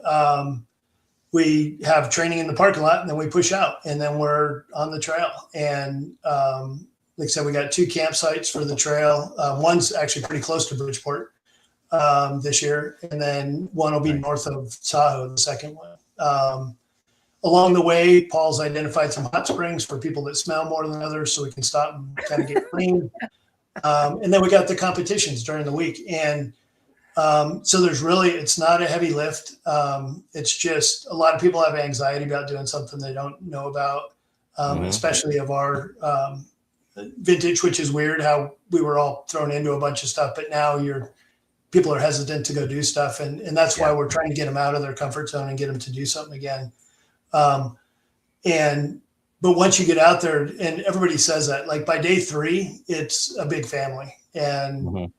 we have training in the parking lot, and then we push out, and then we're on the trail. And like I said, we got 2 campsites for the trail. One's actually pretty close to Bridgeport this year. And then one will be north of Tahoe, the second one. Along the way, Paul's identified some hot springs for people that smell more than others, so we can stop and kind of get clean. And then we got the competitions during the week. And So it's not a heavy lift. It's just a lot of people have anxiety about doing something they don't know about, especially of our vintage, which is weird how we were all thrown into a bunch of stuff, but now people are hesitant to go do stuff. And that's why we're trying to get them out of their comfort zone and get them to do something again. But once you get out there, and everybody says that, like by day 3, it's a big family, and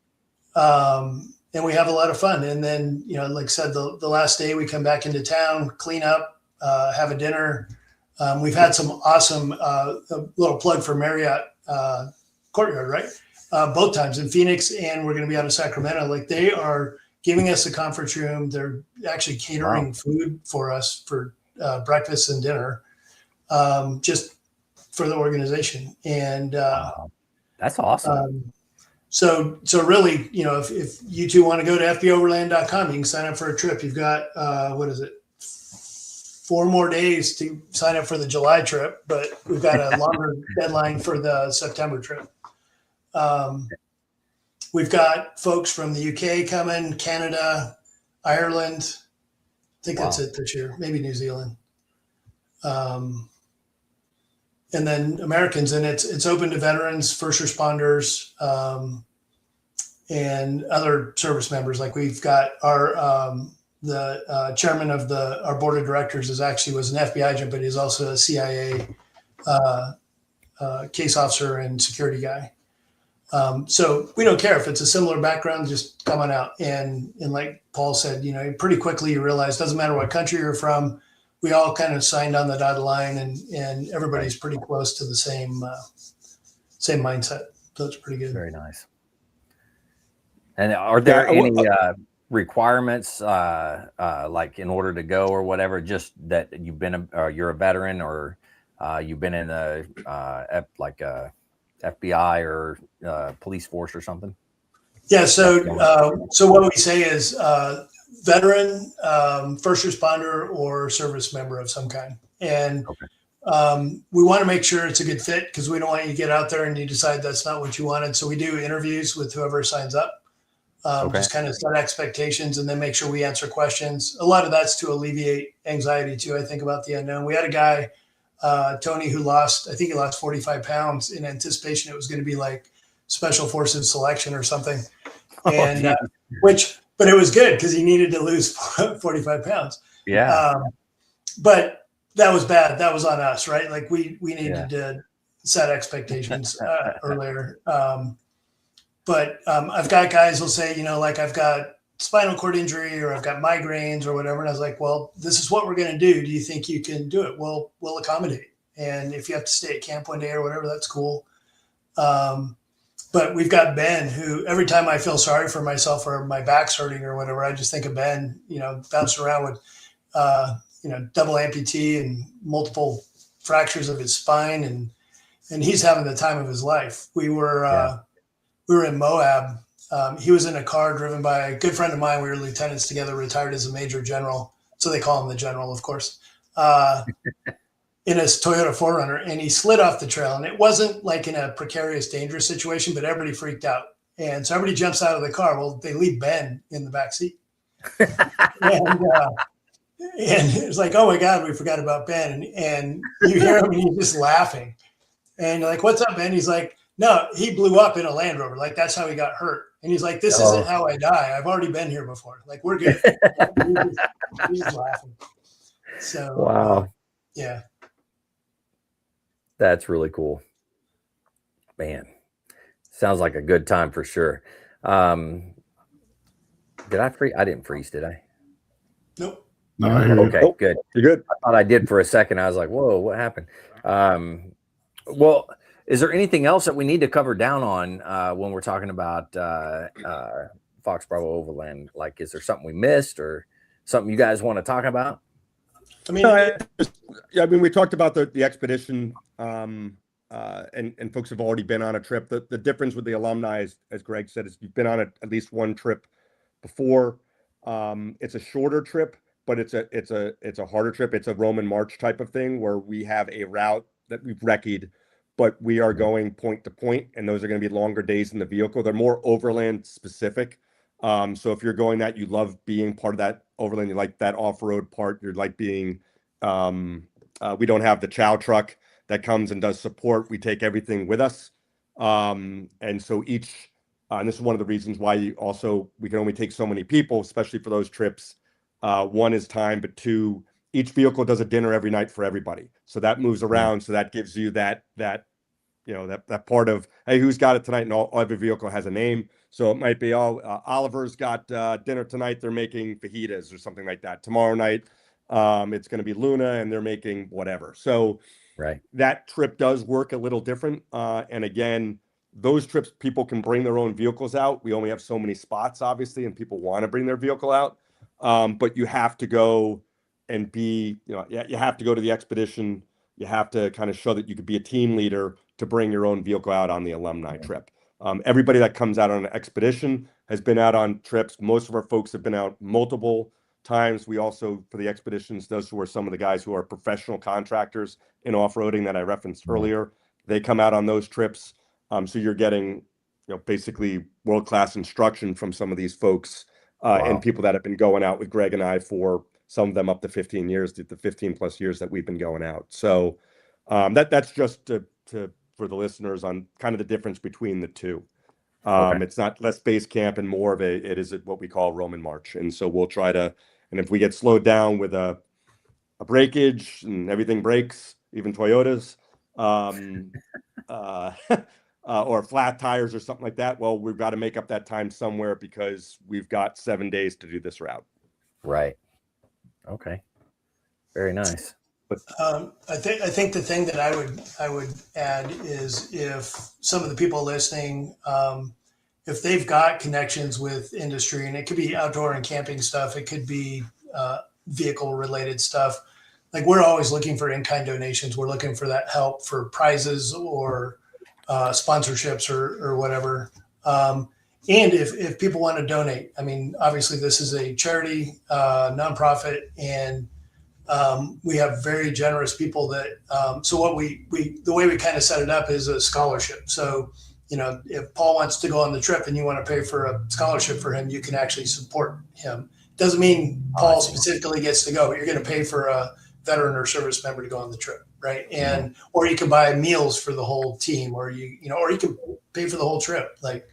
we have a lot of fun. And then, like I said, the last day we come back into town, clean up, have a dinner. We've had some awesome, a little plug for Marriott Courtyard, right? Both times in Phoenix, and we're going to be out of Sacramento. Like, they are giving us a conference room. They're actually catering food for us for breakfast and dinner, just for the organization. And that's awesome. So really, if you two want to go to fboverland.com, you can sign up for a trip. You've got, 4 more days to sign up for the July trip, but we've got a longer deadline for the September trip. We've got folks from the UK coming, Canada, Ireland. I think that's it this year, maybe New Zealand. And then Americans, and it's open to veterans, first responders, and other service members. Like, we've got the chairman of our board of directors was an FBI agent, but he's also a CIA case officer and security guy. So we don't care if it's a similar background, just come on out. And like Paul said, pretty quickly you realize it doesn't matter what country you're from. We all kind of signed on the dotted line, and everybody's pretty close to the same mindset. So it's pretty good. Very nice. And are there any requirements, like in order to go or whatever, just that you've been you're a veteran, or you've been in a FBI or police force or something? Yeah. So what we say is veteran, first responder, or service member of some kind. And we want to make sure it's a good fit, because we don't want you to get out there and you decide that's not what you wanted. So we do interviews with whoever signs up. Just kind of set expectations, and then make sure we answer questions. A lot of that's to alleviate anxiety too, I think, about the unknown. We had a guy, Tony, who lost 45 pounds in anticipation it was going to be like special forces selection or something. And but it was good because he needed to lose 45 pounds. Yeah. But that was bad. That was on us, right? Like, we needed to set expectations earlier. But I've got guys who'll say, like, I've got spinal cord injury, or I've got migraines or whatever. And I was like, well, this is what we're going to do. Do you think you can do it? We'll accommodate. And if you have to stay at camp one day or whatever, that's cool. But we've got Ben, who every time I feel sorry for myself or my back's hurting or whatever, I just think of Ben, bouncing around with, double amputee and multiple fractures of his spine. And he's having the time of his life. We were in Moab. He was in a car driven by a good friend of mine. We were lieutenants together, retired as a major general. So they call him the general, of course, in his Toyota 4Runner. And he slid off the trail. And it wasn't like in a precarious, dangerous situation, but everybody freaked out. And so everybody jumps out of the car. Well, they leave Ben in the back seat. And it's like, oh my God, we forgot about Ben. And you hear him and he's just laughing. And you're like, what's up, Ben? He's like, no, he blew up in a Land Rover. Like, that's how he got hurt. And he's like, this isn't how I die. I've already been here before. Like, we're good. He's just laughing. So, wow. Yeah. That's really cool. Man, sounds like a good time for sure. Did I freeze? I didn't freeze, did I? Nope. No, I hear you. Okay, good. You're good. I thought I did for a second. I was like, whoa, what happened? Well, is there anything else that we need to cover down on when we're talking about Fox Bravo Overland? Like, is there something we missed or something you guys want to talk about? I mean, we talked about the expedition, and folks have already been on a trip. The difference with the alumni, as Greg said, is you've been on at least one trip before. It's a shorter trip, but it's a harder trip. It's a Roman march type of thing where we have a route that we've recce'd, but we are going point to point, and those are going to be longer days in the vehicle. They're more overland specific. So if you're going that, you love being part of that overland, you like that off-road part, you're like being, we don't have the chow truck that comes and does support. We take everything with us. And so each, and this is one of the reasons why we can only take so many people, especially for those trips. One is time, but two, each vehicle does a dinner every night for everybody. So that moves around. So that gives you that part of, hey, who's got it tonight? And every vehicle has a name. So it might be, Oliver's got dinner tonight. They're making fajitas or something like that. Tomorrow night, it's going to be Luna and they're making whatever. So that trip does work a little different. And again, those trips, people can bring their own vehicles out. We only have so many spots, obviously, and people want to bring their vehicle out. But you have to go and you have to go to the expedition. You have to kind of show that you could be a team leader to bring your own vehicle out on the alumni trip. Everybody that comes out on an expedition has been out on trips. Most of our folks have been out multiple times. We also, for the expeditions, those who are some of the guys who are professional contractors in off-roading that I referenced earlier, they come out on those trips. So you're getting, basically world-class instruction from some of these folks and people that have been going out with Greg and I for some of them up to 15 years, the 15 plus years that we've been going out. So that's just for the listeners on kind of the difference between the two. It's not less base camp and more of it is what we call Roman March. And so we'll try to, and if we get slowed down with a breakage and everything breaks, even Toyotas, or flat tires or something like that, well, we've got to make up that time somewhere because we've got 7 days to do this route. Right. Okay. Very nice. I think the thing that I would add is if some of the people listening, if they've got connections with industry, and it could be outdoor and camping stuff, it could be vehicle related stuff. Like we're always looking for in-kind donations. We're looking for that help for prizes or sponsorships or whatever. And if people want to donate, I mean, obviously this is a charity, nonprofit, and we have very generous people that, so what the way we kind of set it up is a scholarship. So, if Paul wants to go on the trip and you want to pay for a scholarship for him, you can actually support him. Doesn't mean Paul specifically gets to go, but you're going to pay for a veteran or service member to go on the trip. Right. And, or you can buy meals for the whole team, or or you can pay for the whole trip. But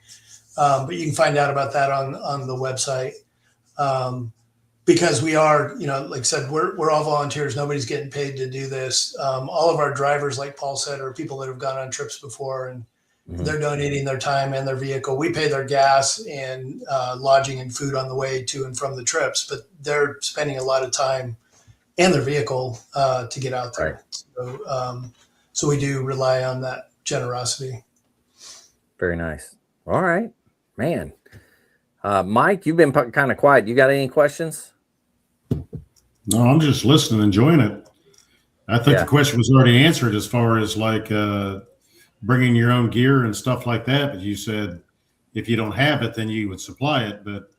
you can find out about that on the website. Because we are, like I said, we're all volunteers. Nobody's getting paid to do this. All of our drivers, like Paul said, are people that have gone on trips before, and they're donating their time and their vehicle. We pay their gas and lodging and food on the way to and from the trips, but they're spending a lot of time and their vehicle to get out there. Right. So we do rely on that generosity. Very nice. All right, man. Mike, you've been kind of quiet. You got any questions? No, I'm just listening, enjoying it. I think the question was already answered as far as like bringing your own gear and stuff like that. But you said if you don't have it, then you would supply it. But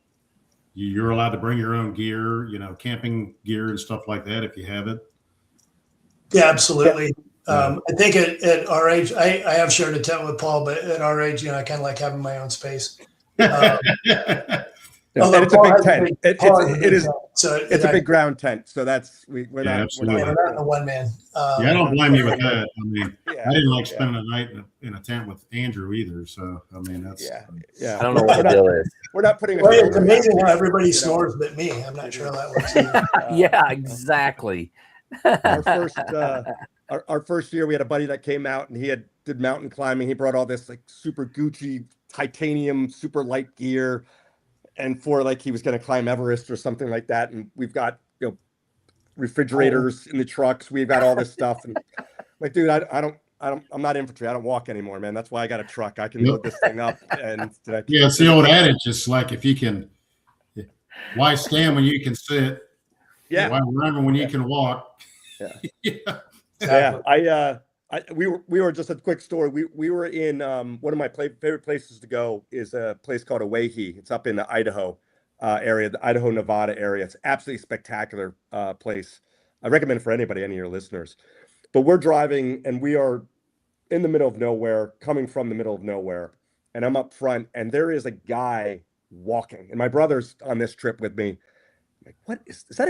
you're allowed to bring your own gear, camping gear and stuff like that if you have it. Yeah, absolutely. I think at our age, I have shared a tent with Paul, but at our age, I kind of like having my own space. And it's a big tent. It's a big ground tent. So we're not a one man. I don't blame you with that. I mean, I didn't like spending a night in a tent with Andrew either. So I mean, that's I don't know what the deal is. We're not putting. It's amazing how everybody snores but me. I'm not sure how that works. Yeah, exactly. Our first year, we had a buddy that came out and did mountain climbing. He brought all this like super Gucci titanium, super light gear, and he was going to climb Everest or something like that. And we've got refrigerators in the trucks. We've got all this stuff. And like, dude, I'm not infantry. I don't walk anymore, man. That's why I got a truck. I can load this thing up. And it's the old adage. It's like if you can, why stand when you can sit? Yeah. Why run when you can walk? Yeah. We were just a quick story. We were in one of my favorite places to go is a place called Oahe. It's up in the Idaho area, the Idaho, Nevada area. It's absolutely spectacular place. I recommend it for any of your listeners. But we're driving and we are in the middle of nowhere, coming from the middle of nowhere. And I'm up front and there is a guy walking. And my brother's on this trip with me. I'm like, what is that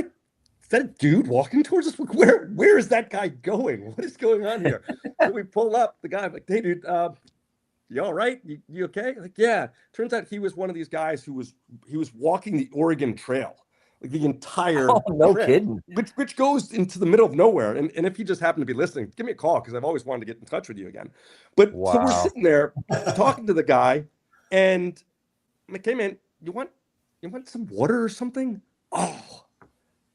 a dude walking towards us? Where is that guy going? What is going on here? So we pull up. The guy, I'm like, hey, dude, you all right? You okay? Like, yeah. Turns out he was one of these guys who was walking the Oregon Trail, like the entire no trail, kidding. which goes into the middle of nowhere. And if you just happen to be listening, give me a call because I've always wanted to get in touch with you again. But so we're sitting there talking to the guy, and I'm like, hey man, you want some water or something? Oh.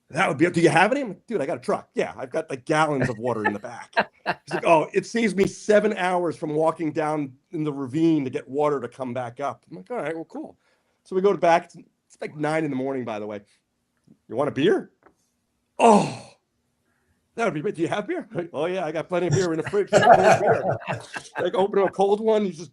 That would be. Do you have any? I'm like, dude, I got a truck. Yeah, I've got like gallons of water in the back. He's like, oh, it saves me 7 hours from walking down in the ravine to get water to come back up. I'm like, all right, well, cool. So we go to back. It's like 9 a.m, by the way. You want a beer? Oh, that would be great. Do you have beer? Like, oh yeah, I got plenty of beer in the fridge. Like open a cold one. He's just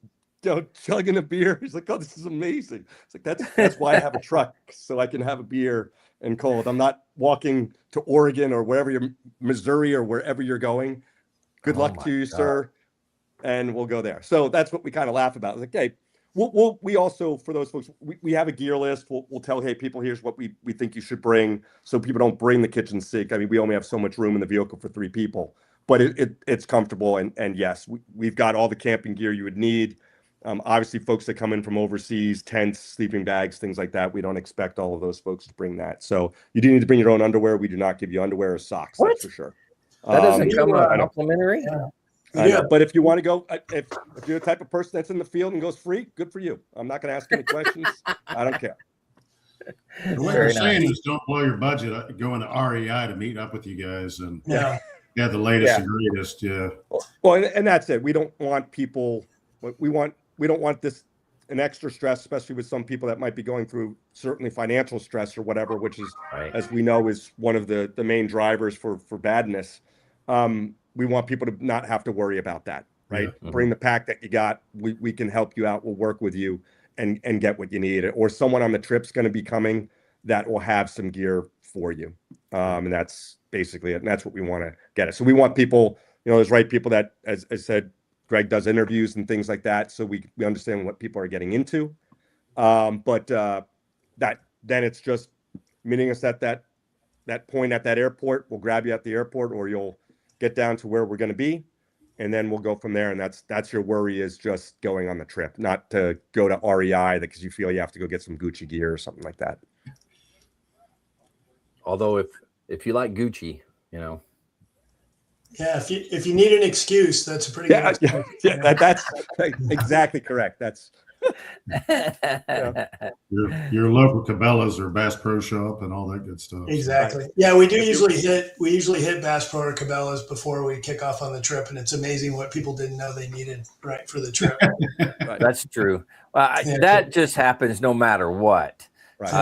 chugging a beer. He's like, oh, this is amazing. It's like that's why I have a truck, so I can have a beer and cold. I'm not walking to Oregon or wherever you're, Missouri or wherever you're going. Good luck to you, sir. And we'll go there. So that's what we kind of laugh about. Like, hey, we also, for those folks, we have a gear list. We'll tell, hey, people, here's what we think you should bring, so people don't bring the kitchen sink. I mean, we only have so much room in the vehicle for 3 people, but it's comfortable. And yes, we've got all the camping gear you would need. Obviously, folks that come in from overseas, tents, sleeping bags, things like that, we don't expect all of those folks to bring that. So you do need to bring your own underwear. We do not give you underwear or socks. What? That's for sure. That doesn't come complimentary. Yeah. But if you want to go, if you're the type of person that's in the field and goes free, good for you. I'm not going to ask any questions. I don't care. What you're saying is don't blow your budget going to REI to meet up with you guys and the latest and greatest. Yeah. Well, and that's it. We don't want people. We don't want this an extra stress, especially with some people that might be going through certainly financial stress or whatever, which is, as we know, is one of the main drivers for badness. We want people to not have to worry about that, right? Yeah. Bring the pack that you got. We can help you out. We'll work with you and get what you need. Or someone on the trip's going to be coming that will have some gear for you. And that's basically it. And that's what we want to get it. So we want people, there's right people that, as I said, Greg does interviews and things like that, so we understand what people are getting into. But then it's just meeting us at that point at that airport. We'll grab you at the airport, or you'll get down to where we're going to be, and then we'll go from there. And that's your worry, is just going on the trip, not to go to REI because you feel you have to go get some Gucci gear or something like that. Although if you like Gucci, Yeah, if you need an excuse, that's a pretty good excuse. Yeah, that's exactly correct. That's your local Cabela's or Bass Pro Shop and all that good stuff. Exactly. Yeah, we usually hit Bass Pro or Cabela's before we kick off on the trip, and it's amazing what people didn't know they needed right for the trip. That's true. That just happens no matter what. Right.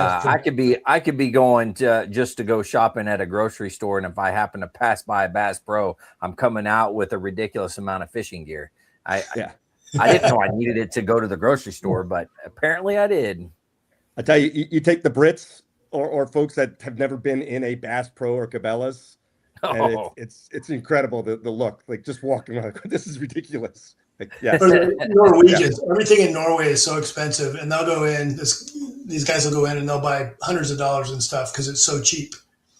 I could be going just to go shopping at a grocery store, and if I happen to pass by a Bass Pro, I'm coming out with a ridiculous amount of fishing gear. I didn't know I needed it to go to the grocery store, but apparently I did. I tell you, you take the Brits or folks that have never been in a Bass Pro or Cabela's, and it's incredible the look, like just walking around. This is ridiculous. Like, yes. Norwegians, everything in Norway is so expensive, and they'll go in. These guys will go in and they'll buy hundreds of dollars and stuff because it's so cheap.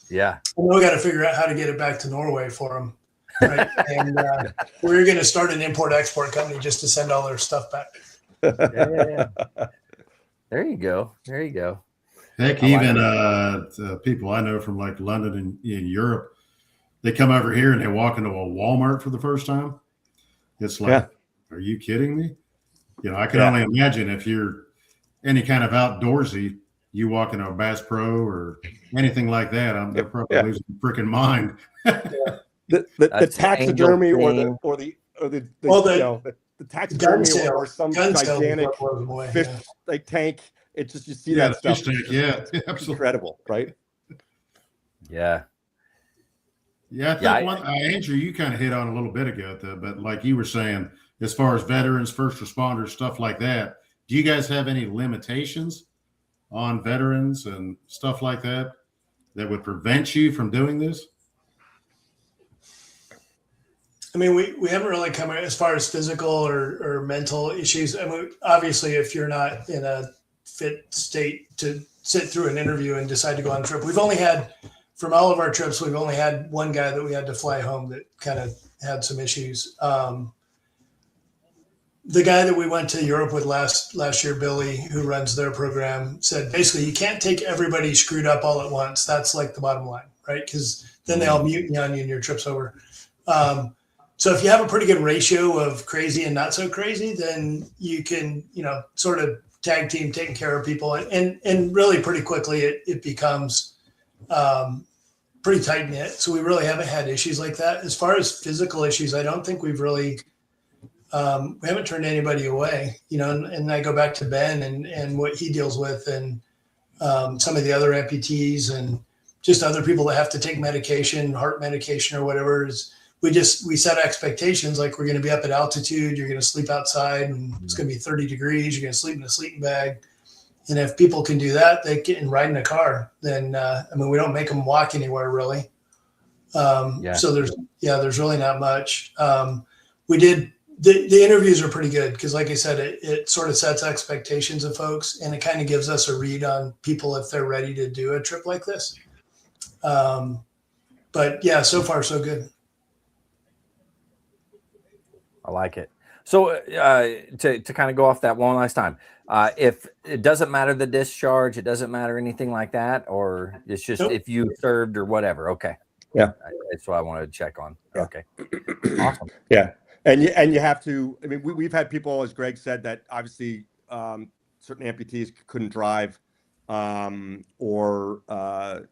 Yeah, and we got to figure out how to get it back to Norway for them. Right? And we're going to start an import-export company just to send all their stuff back. Yeah. There you go. Heck, even people I know from like London and in Europe, they come over here and they walk into a Walmart for the first time. It's like, are you kidding me? I can only imagine if you're any kind of outdoorsy, you walk into a Bass Pro or anything like that, they're probably losing their freaking mind. The taxidermy or the taxidermy or some gigantic fish like tank. It's just, you see that stuff. Fish tank, absolutely incredible, right? Yeah. Yeah, I think Andrew, you kind of hit on a little bit ago, but like you were saying, as far as veterans, first responders, stuff like that, do you guys have any limitations on veterans and stuff like that would prevent you from doing this? I mean, we haven't really come as far as physical or mental issues. I mean, obviously, if you're not in a fit state to sit through an interview and decide to go on a trip. We've only had, from all of our trips, we've only had one guy that we had to fly home that kind of had some issues. The guy that we went to Europe with last year, Billy, who runs their program, said basically you can't take everybody screwed up all at once. That's like the bottom line, right? Because then they all mutiny on you and your trip's over. So if you have a pretty good ratio of crazy and not so crazy, then you can, sort of tag team taking care of people, and really pretty quickly it becomes pretty tight knit. So we really haven't had issues like that. As far as physical issues, I don't think we've really we haven't turned anybody away, and I go back to Ben and what he deals with, and some of the other amputees and just other people that have to take medication, heart medication or whatever. Is we set expectations, like we're going to be up at altitude, you're going to sleep outside, and it's going to be 30 degrees, you're going to sleep in a sleeping bag. And if people can do that, they can ride in a car, then we don't make them walk anywhere really. So there's really not much. We did. The interviews are pretty good because, like I said, it sort of sets expectations of folks, and it kind of gives us a read on people if they're ready to do a trip like this. But yeah, so far so good. I like it. So to kind of go off that one last time, if it doesn't matter the discharge, it doesn't matter anything like that, or it's just if you served or whatever. Okay. Yeah. That's what I wanted to check on. Yeah. Okay. Awesome. Yeah. And you have to, we've had people, as Greg said, that obviously certain amputees couldn't drive, or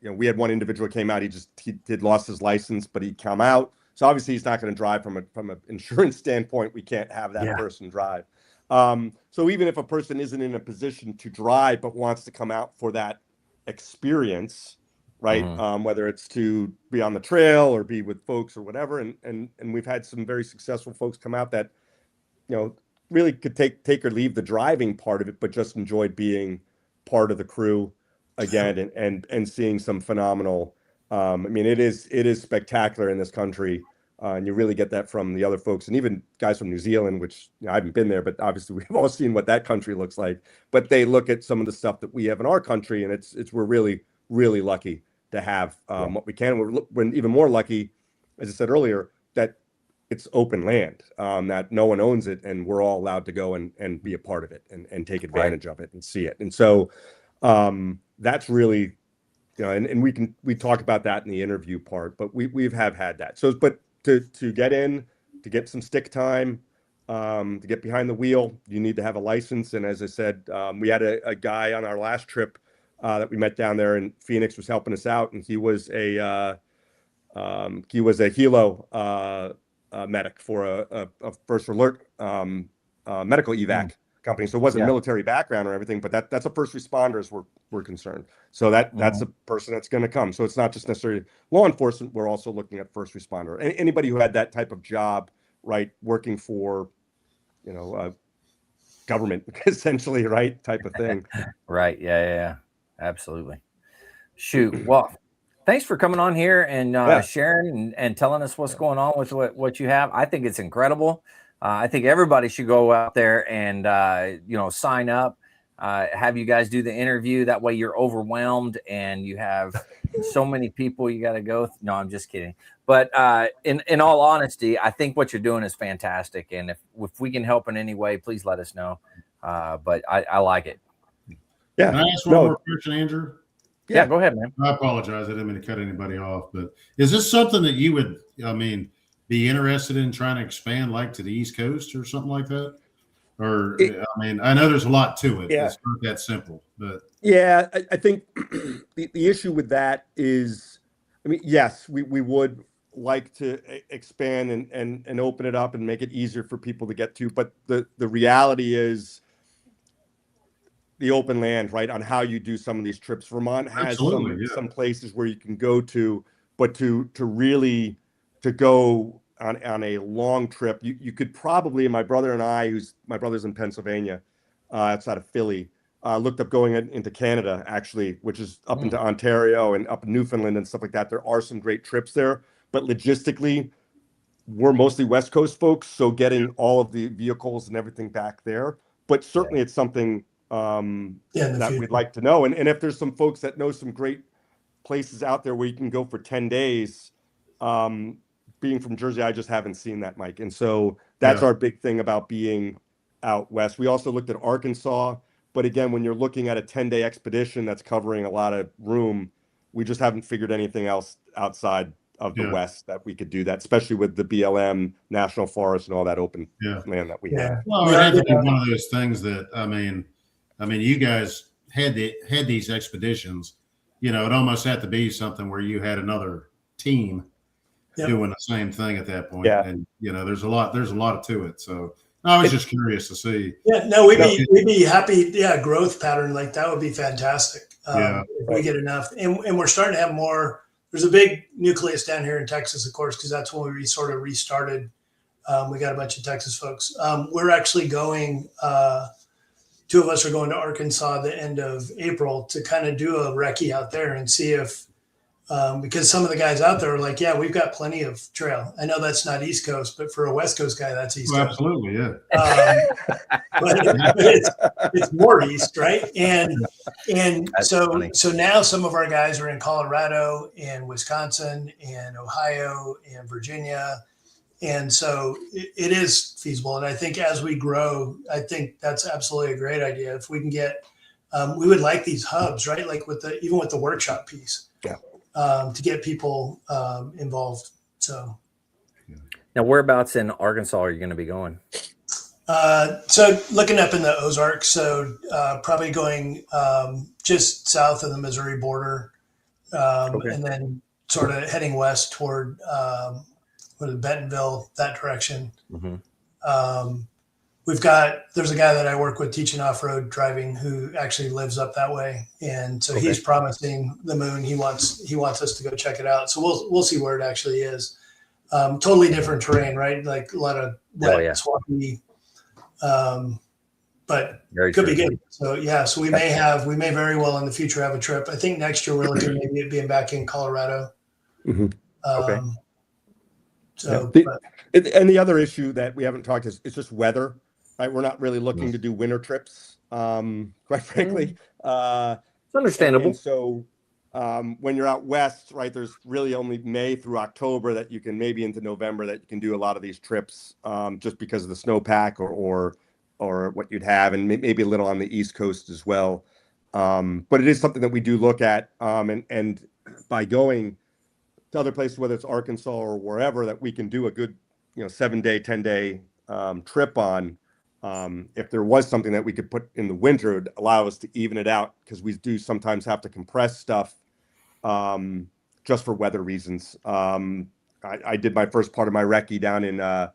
we had one individual came out, he did lost his license, but he'd come out. So obviously he's not going to drive from an insurance standpoint. We can't have that person drive. So even if a person isn't in a position to drive, but wants to come out for that experience, right? Whether it's to be on the trail or be with folks or whatever. And we've had some very successful folks come out that, really could take or leave the driving part of it, but just enjoyed being part of the crew again and seeing some phenomenal, it is spectacular in this country. And you really get that from the other folks, and even guys from New Zealand, which I haven't been there, but obviously we've all seen what that country looks like. But they look at some of the stuff that we have in our country, and we're really, really lucky to have what we can. We're even more lucky, as I said earlier, that it's open land, that no one owns it, and we're all allowed to go and be a part of it and take advantage of it and see it. And so that's really, and we talk about that in the interview part, but we've had that. So, but to get in, to get some stick time, to get behind the wheel, you need to have a license. And as I said, we had a guy on our last trip that we met down there in Phoenix, was helping us out, and he was a helo medic for a first alert medical evac company. So it wasn't military background or everything, but that's a first responder as we're concerned. So that's a person that's going to come. So it's not just necessarily law enforcement. We're also looking at first responder. Anybody who had that type of job, right, working for, government essentially, right, type of thing. Right. Yeah. Absolutely. Shoot. Well, thanks for coming on here and sharing and telling us what's going on with what you have. I think it's incredible. I think everybody should go out there and, sign up, have you guys do the interview. That way you're overwhelmed and you have so many people you got to go. No, I'm just kidding. But in all honesty, I think what you're doing is fantastic. And if we can help in any way, please let us know. But I like it. Yeah. Can I ask one more question, Andrew? Yeah, go ahead, man. I apologize. I didn't mean to cut anybody off, but is this something that you would, be interested in trying to expand, like to the East Coast or something like that? Or, I know there's a lot to it. Yeah. It's not that simple, but. Yeah, I think the issue with that is, yes, we would like to expand and open it up and make it easier for people to get to, but the reality is, the open land, right, on how you do some of these trips. Vermont has some places where you can go to, but to really go on a long trip, you could probably, my brother and I, my brother's in Pennsylvania, outside of Philly, looked up going into Canada, actually, which is up into Ontario and up in Newfoundland and stuff like that. There are some great trips there, but logistically, we're mostly West Coast folks, so getting all of the vehicles and everything back there. But certainly it's something that we'd like to know. And if there's some folks that know some great places out there where you can go for 10 days, being from Jersey, I just haven't seen that, Mike. And so that's our big thing about being out west. We also looked at Arkansas, but again, when you're looking at a 10-day expedition that's covering a lot of room, we just haven't figured anything else outside of the West that we could do that, especially with the BLM National Forest and all that open land that we have. Well, it had to be one of those things that, I mean, you guys had these expeditions, you know, it almost had to be something where you had another team doing the same thing at that point. And, you know, there's a lot to it. So I was just curious to see. Yeah, no, we'd be happy. Yeah. Growth pattern like that would be fantastic. If we get enough, and we're starting to have more. There's a big nucleus down here in Texas, of course, because that's when we sort of restarted. We got a bunch of Texas folks. We're actually going, 2 of us are going to Arkansas the end of April to kind of do a recce out there and see if, because some of the guys out there are like, yeah, we've got plenty of trail. I know that's not East Coast, but for a West Coast guy, that's East Coast. Absolutely, yeah. But it's more East, right? And so now some of our guys are in Colorado and Wisconsin and Ohio and Virginia. And so it is feasible. And I think as we grow, I think that's absolutely a great idea. If we can get, we would like these hubs, right? Like even with the workshop piece, to get people involved. So now, whereabouts in Arkansas are you going to be going? So looking up in the Ozarks, so probably going just south of the Missouri border, and then sort of heading west toward Bentonville, that direction. There's a guy that I work with teaching off-road driving who actually lives up that way. And so he's promising the moon. He wants us to go check it out. So we'll see where it actually is. Totally different terrain, right? Like a lot of wet, swampy, but could be good. So so we may very well in the future have a trip. I think next year we're looking maybe at being back in Colorado. So, and the other issue that we haven't talked is just weather, right? We're not really looking to do winter trips, quite frankly. It's understandable. And so when you're out west, right, there's really only May through October that you can, maybe into November, that you can do a lot of these trips, just because of the snowpack or what you'd have, and maybe a little on the East Coast as well. But it is something that we do look at, and by going to other places, whether it's Arkansas or wherever, that we can do a good, 7-day, 10-day trip on. If there was something that we could put in the winter, it would allow us to even it out, because we do sometimes have to compress stuff just for weather reasons. I did my first part of my recce down in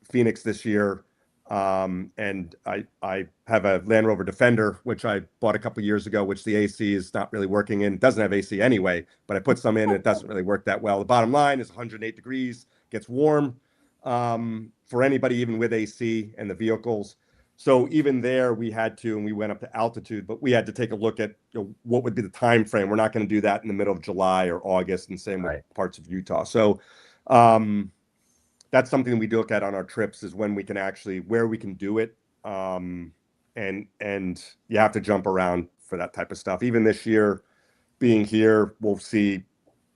Phoenix this year, and I have a Land Rover Defender, which I bought a couple of years ago, which the AC is not really working in. It doesn't have AC anyway, but I put some in and it doesn't really work that well. The bottom line is 108 degrees, gets warm for anybody, even with AC and the vehicles. So even there, we had to, and we went up to altitude, but we had to take a look at what would be the time frame. We're not going to do that in the middle of July or August, and same with parts of Utah. So that's something we do look at on our trips, is when we can actually, where we can do it. And you have to jump around for that type of stuff. Even this year, being here, we'll see,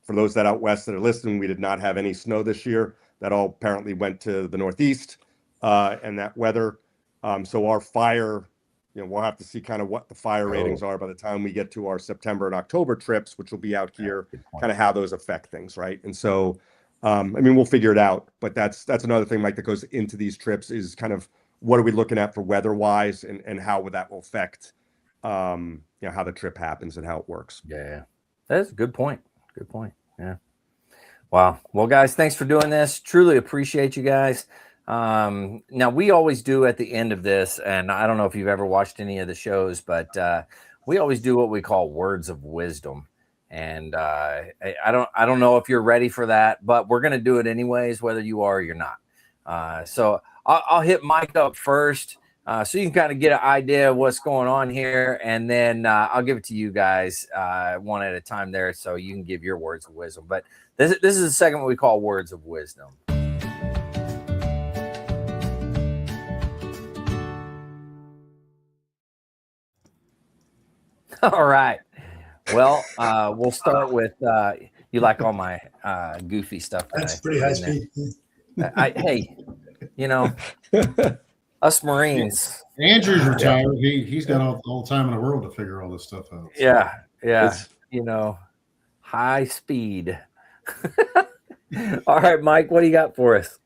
for those that out west that are listening, we did not have any snow this year. That all apparently went to the Northeast, and that weather. So our fire, we'll have to see kind of what the fire ratings are by the time we get to our September and October trips, which will be out here, kind of how those affect things, right? And so, we'll figure it out. But that's another thing, Mike, that goes into these trips, is kind of what are we looking at for weather-wise, and how that will affect, how the trip happens and how it works. Yeah, that's a good point. Good point. Yeah. Wow. Well, guys, thanks for doing this. Truly appreciate you guys. Now, we always do at the end of this, and I don't know if you've ever watched any of the shows, but we always do what we call words of wisdom. And I don't know if you're ready for that, but we're going to do it anyways, whether you are or you're not. So I'll hit Mike up first, so you can kind of get an idea of what's going on here, and then I'll give it to you guys one at a time there, so you can give your words of wisdom. But this is the segment we call words of wisdom. All right. Well, we'll start with you like all my goofy stuff. That's pretty high speed. Hey, you know, us Marines. Andrew's retired. He's got all the time in the world to figure all this stuff out. So. Yeah. You know, high speed. All right, Mike, what do you got for us?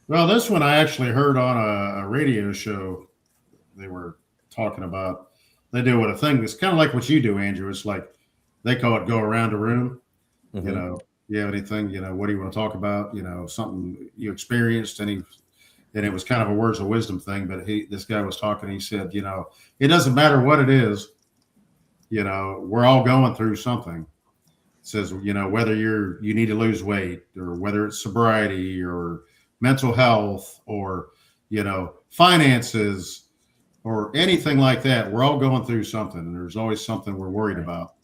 Well, this one I actually heard on a radio show. They were talking about, they do a thing that's kind of like what you do, Andrew. It's like they call it go around the room. Mm-hmm. You know, you have anything, what do you want to talk about? Something you experienced, and it was kind of a words of wisdom thing. But this guy was talking, he said, it doesn't matter what it is, we're all going through something. It says, whether you need to lose weight, or whether it's sobriety or mental health, or, finances, or anything like that, we're all going through something, and there's always something we're worried about.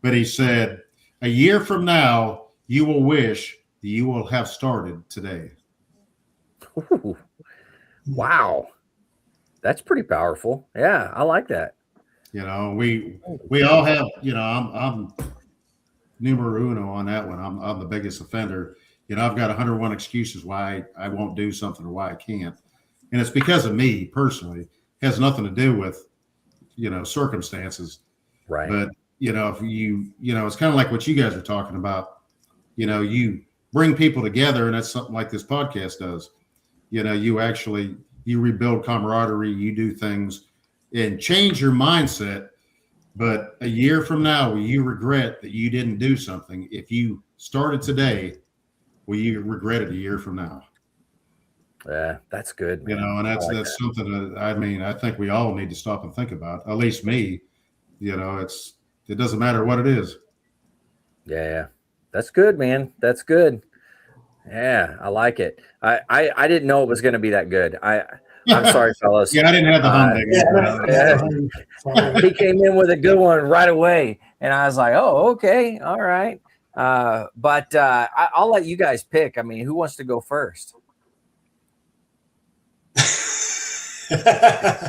But he said, a year from now, you will wish that you will have started today. Ooh, wow. That's pretty powerful. Yeah, I like that. We all have, I'm numero uno on that one. I'm the biggest offender. I've got 101 excuses why I won't do something or why I can't. And it's because of me personally. It has nothing to do with, circumstances. Right. But, if it's kind of like what you guys are talking about. You bring people together, and that's something like this podcast does. You rebuild camaraderie, you do things and change your mindset. But a year from now, will you regret that you didn't do something? If you started today, will you regret it a year from now? Yeah, that's good. Man. And that's something that, I think we all need to stop and think about. At least me. It doesn't matter what it is. Yeah, that's good, man. That's good. Yeah, I like it. I didn't know it was going to be that good. I'm sorry, fellas. Yeah, I didn't have the humdinger. He came in with a good one right away, and I was like, "Oh, okay, all right." But I'll let you guys pick. Who wants to go first?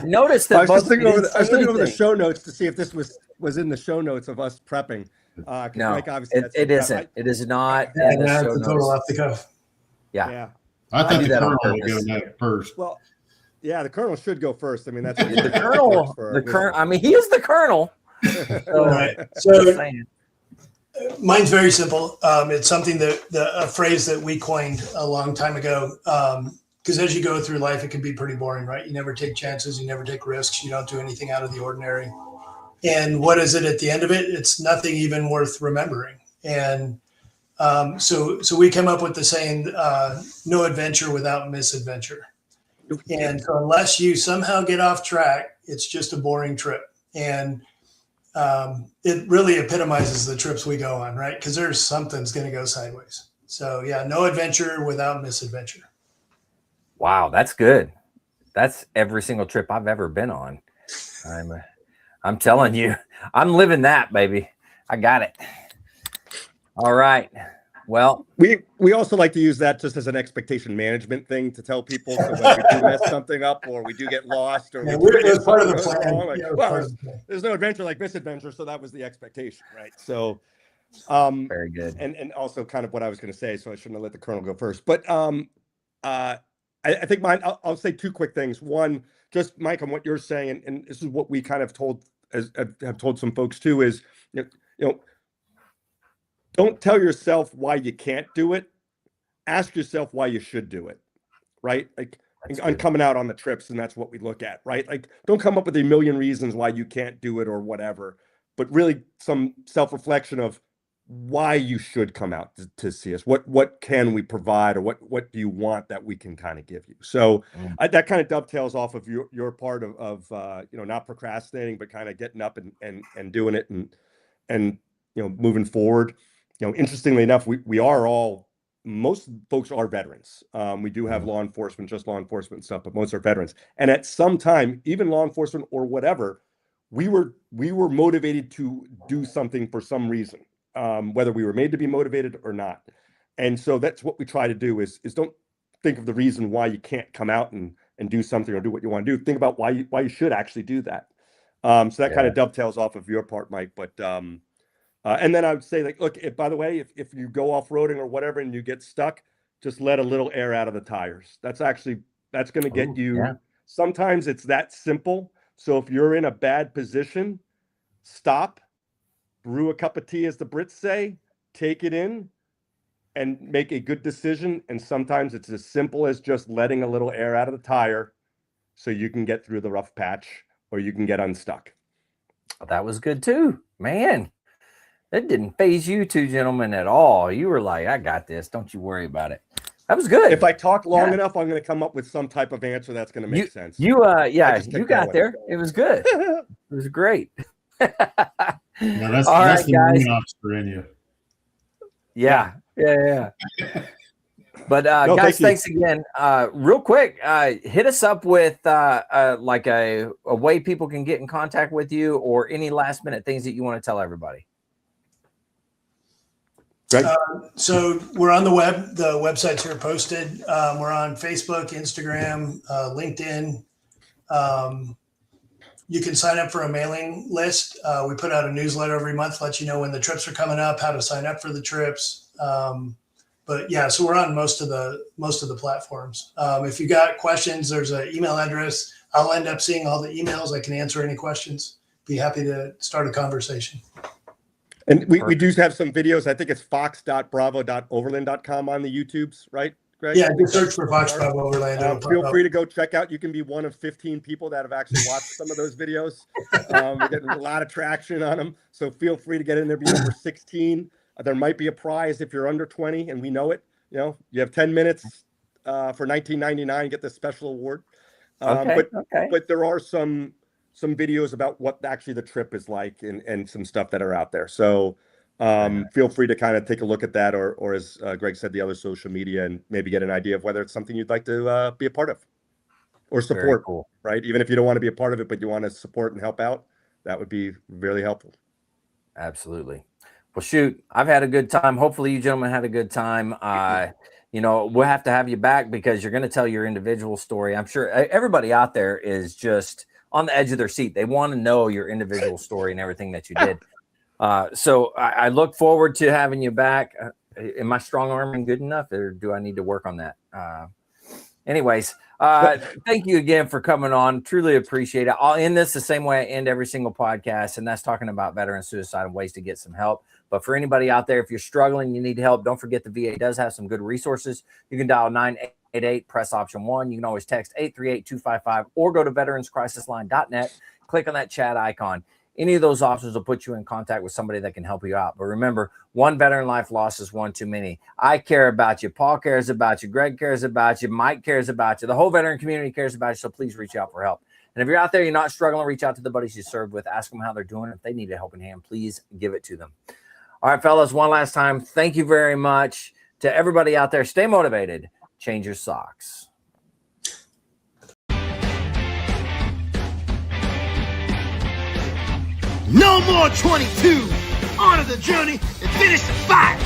Notice that I was looking over the show notes to see if this was in the show notes of us prepping. No, Mike, obviously it isn't. It is not. In the show notes. Total off the cuff. Yeah. I think the colonel will go next first. Well, yeah, the colonel should go first. That's the colonel. The colonel. He is the colonel. Right. So mine's very simple. It's something a phrase that we coined a long time ago. Because as you go through life, it can be pretty boring, right? You never take chances, you never take risks, you don't do anything out of the ordinary. And what is it at the end of it? It's nothing even worth remembering. And so we come up with the saying, no adventure without misadventure. And so unless you somehow get off track, it's just a boring trip. And it really epitomizes the trips we go on, right? Because there's something's going to go sideways. So yeah, no adventure without misadventure. Wow, that's good. That's every single trip I've ever been on. I'm telling you, I'm living that, baby. I got it. All right. Well, we also like to use that just as an expectation management thing to tell people, so when we do mess something up or we do get lost or we're part of the plan. There's no adventure like misadventure, so that was the expectation, right? So very good. And also kind of what I was going to say, so I shouldn't have let the colonel go first. But I think mine, I'll say two quick things. One, just Mike, on what you're saying, and this is what we kind of have told some folks too, is, don't tell yourself why you can't do it. Ask yourself why you should do it, right? Like on coming out on the trips, and that's what we look at, right? Like, don't come up with a million reasons why you can't do it or whatever, but really some self-reflection of why you should come out to see us. What can we provide, or what do you want that we can kind of give you? So that kind of dovetails off of your part of not procrastinating, but kind of getting up and doing it and moving forward. Interestingly enough, we are all, most folks are veterans. We do have law enforcement and stuff, but most are veterans. And at some time, even law enforcement or whatever, we were motivated to do something for some reason. Whether we were made to be motivated or not. And so that's what we try to do is don't think of the reason why you can't come out and do something or do what you want to do. Think about why you should actually do that. So that kind of dovetails off of your part, Mike. But and then I would say, like, look, by the way, if you go off-roading or whatever and you get stuck, just let a little air out of the tires. That's going to get you. Yeah. Sometimes it's that simple. So if you're in a bad position, stop, brew a cup of tea, as the Brits say, take it in, and make a good decision. And sometimes it's as simple as just letting a little air out of the tire so you can get through the rough patch or you can get unstuck. That was good too, man. It didn't phase you two gentlemen at all. You were like, I got this. Don't you worry about it. That was good. If I talk long enough, I'm going to come up with some type of answer that's going to make sense. You got there. It was good. It was great. That's guys. the officer in you. Yeah. But guys, thanks again. Real quick, hit us up with like a way people can get in contact with you, or any last minute things that you want to tell everybody. So we're on the web. The website's here posted. We're on Facebook, Instagram, LinkedIn. You can sign up for a mailing list. We put out a newsletter every month, let you know when the trips are coming up, how to sign up for the trips. But yeah, so we're on most of the platforms. If you got questions, there's an email address. I'll end up seeing all the emails. I can answer any questions. Be happy to start a conversation. And we do have some videos. I think it's fox.bravo.overland.com on the YouTubes, right, Greg? Yeah, just search for Fox Bravo Overland. Feel free to go check out. You can be one of 15 people that have actually watched some of those videos. We're getting a lot of traction on them. So feel free to get in there, be number 16. There might be a prize if you're under 20, and we know it. You know, you have 10 minutes for $19.99, get this special award. But there are some videos about what actually the trip is like, and some stuff that are out there. So feel free to kind of take a look at that, or as Greg said, the other social media, and maybe get an idea of whether it's something you'd like to be a part of or support. Cool. Right? Even if you don't want to be a part of it, but you want to support and help out, that would be really helpful. Absolutely. Well, shoot, I've had a good time. Hopefully you gentlemen had a good time. You know, we'll have to have you back because you're going to tell your individual story. I'm sure everybody out there is just on the edge of their seat. They want to know your individual story and everything that you did. So I look forward to having you back. Am I strong arming good enough, or do I need to work on that? Anyways, thank you again for coming on. Truly appreciate it. I'll end this the same way I end every single podcast, and that's talking about veteran suicide and ways to get some help. But for anybody out there, if you're struggling, you need help, don't forget the VA does have some good resources. You can dial 988, press option 1. You can always text 838-255, or go to veteranscrisisline.net, click on that chat icon. Any of those options will put you in contact with somebody that can help you out. But remember, one veteran life loss is one too many. I care about you. Paul cares about you. Greg cares about you. Mike cares about you. The whole veteran community cares about you. So please reach out for help. And if you're out there, you're not struggling, reach out to the buddies you served with. Ask them how they're doing. If they need a helping hand, please give it to them. All right, fellas, one last time. Thank you very much. To everybody out there, stay motivated. Change your socks. No more 22. On to the journey and finish the fight.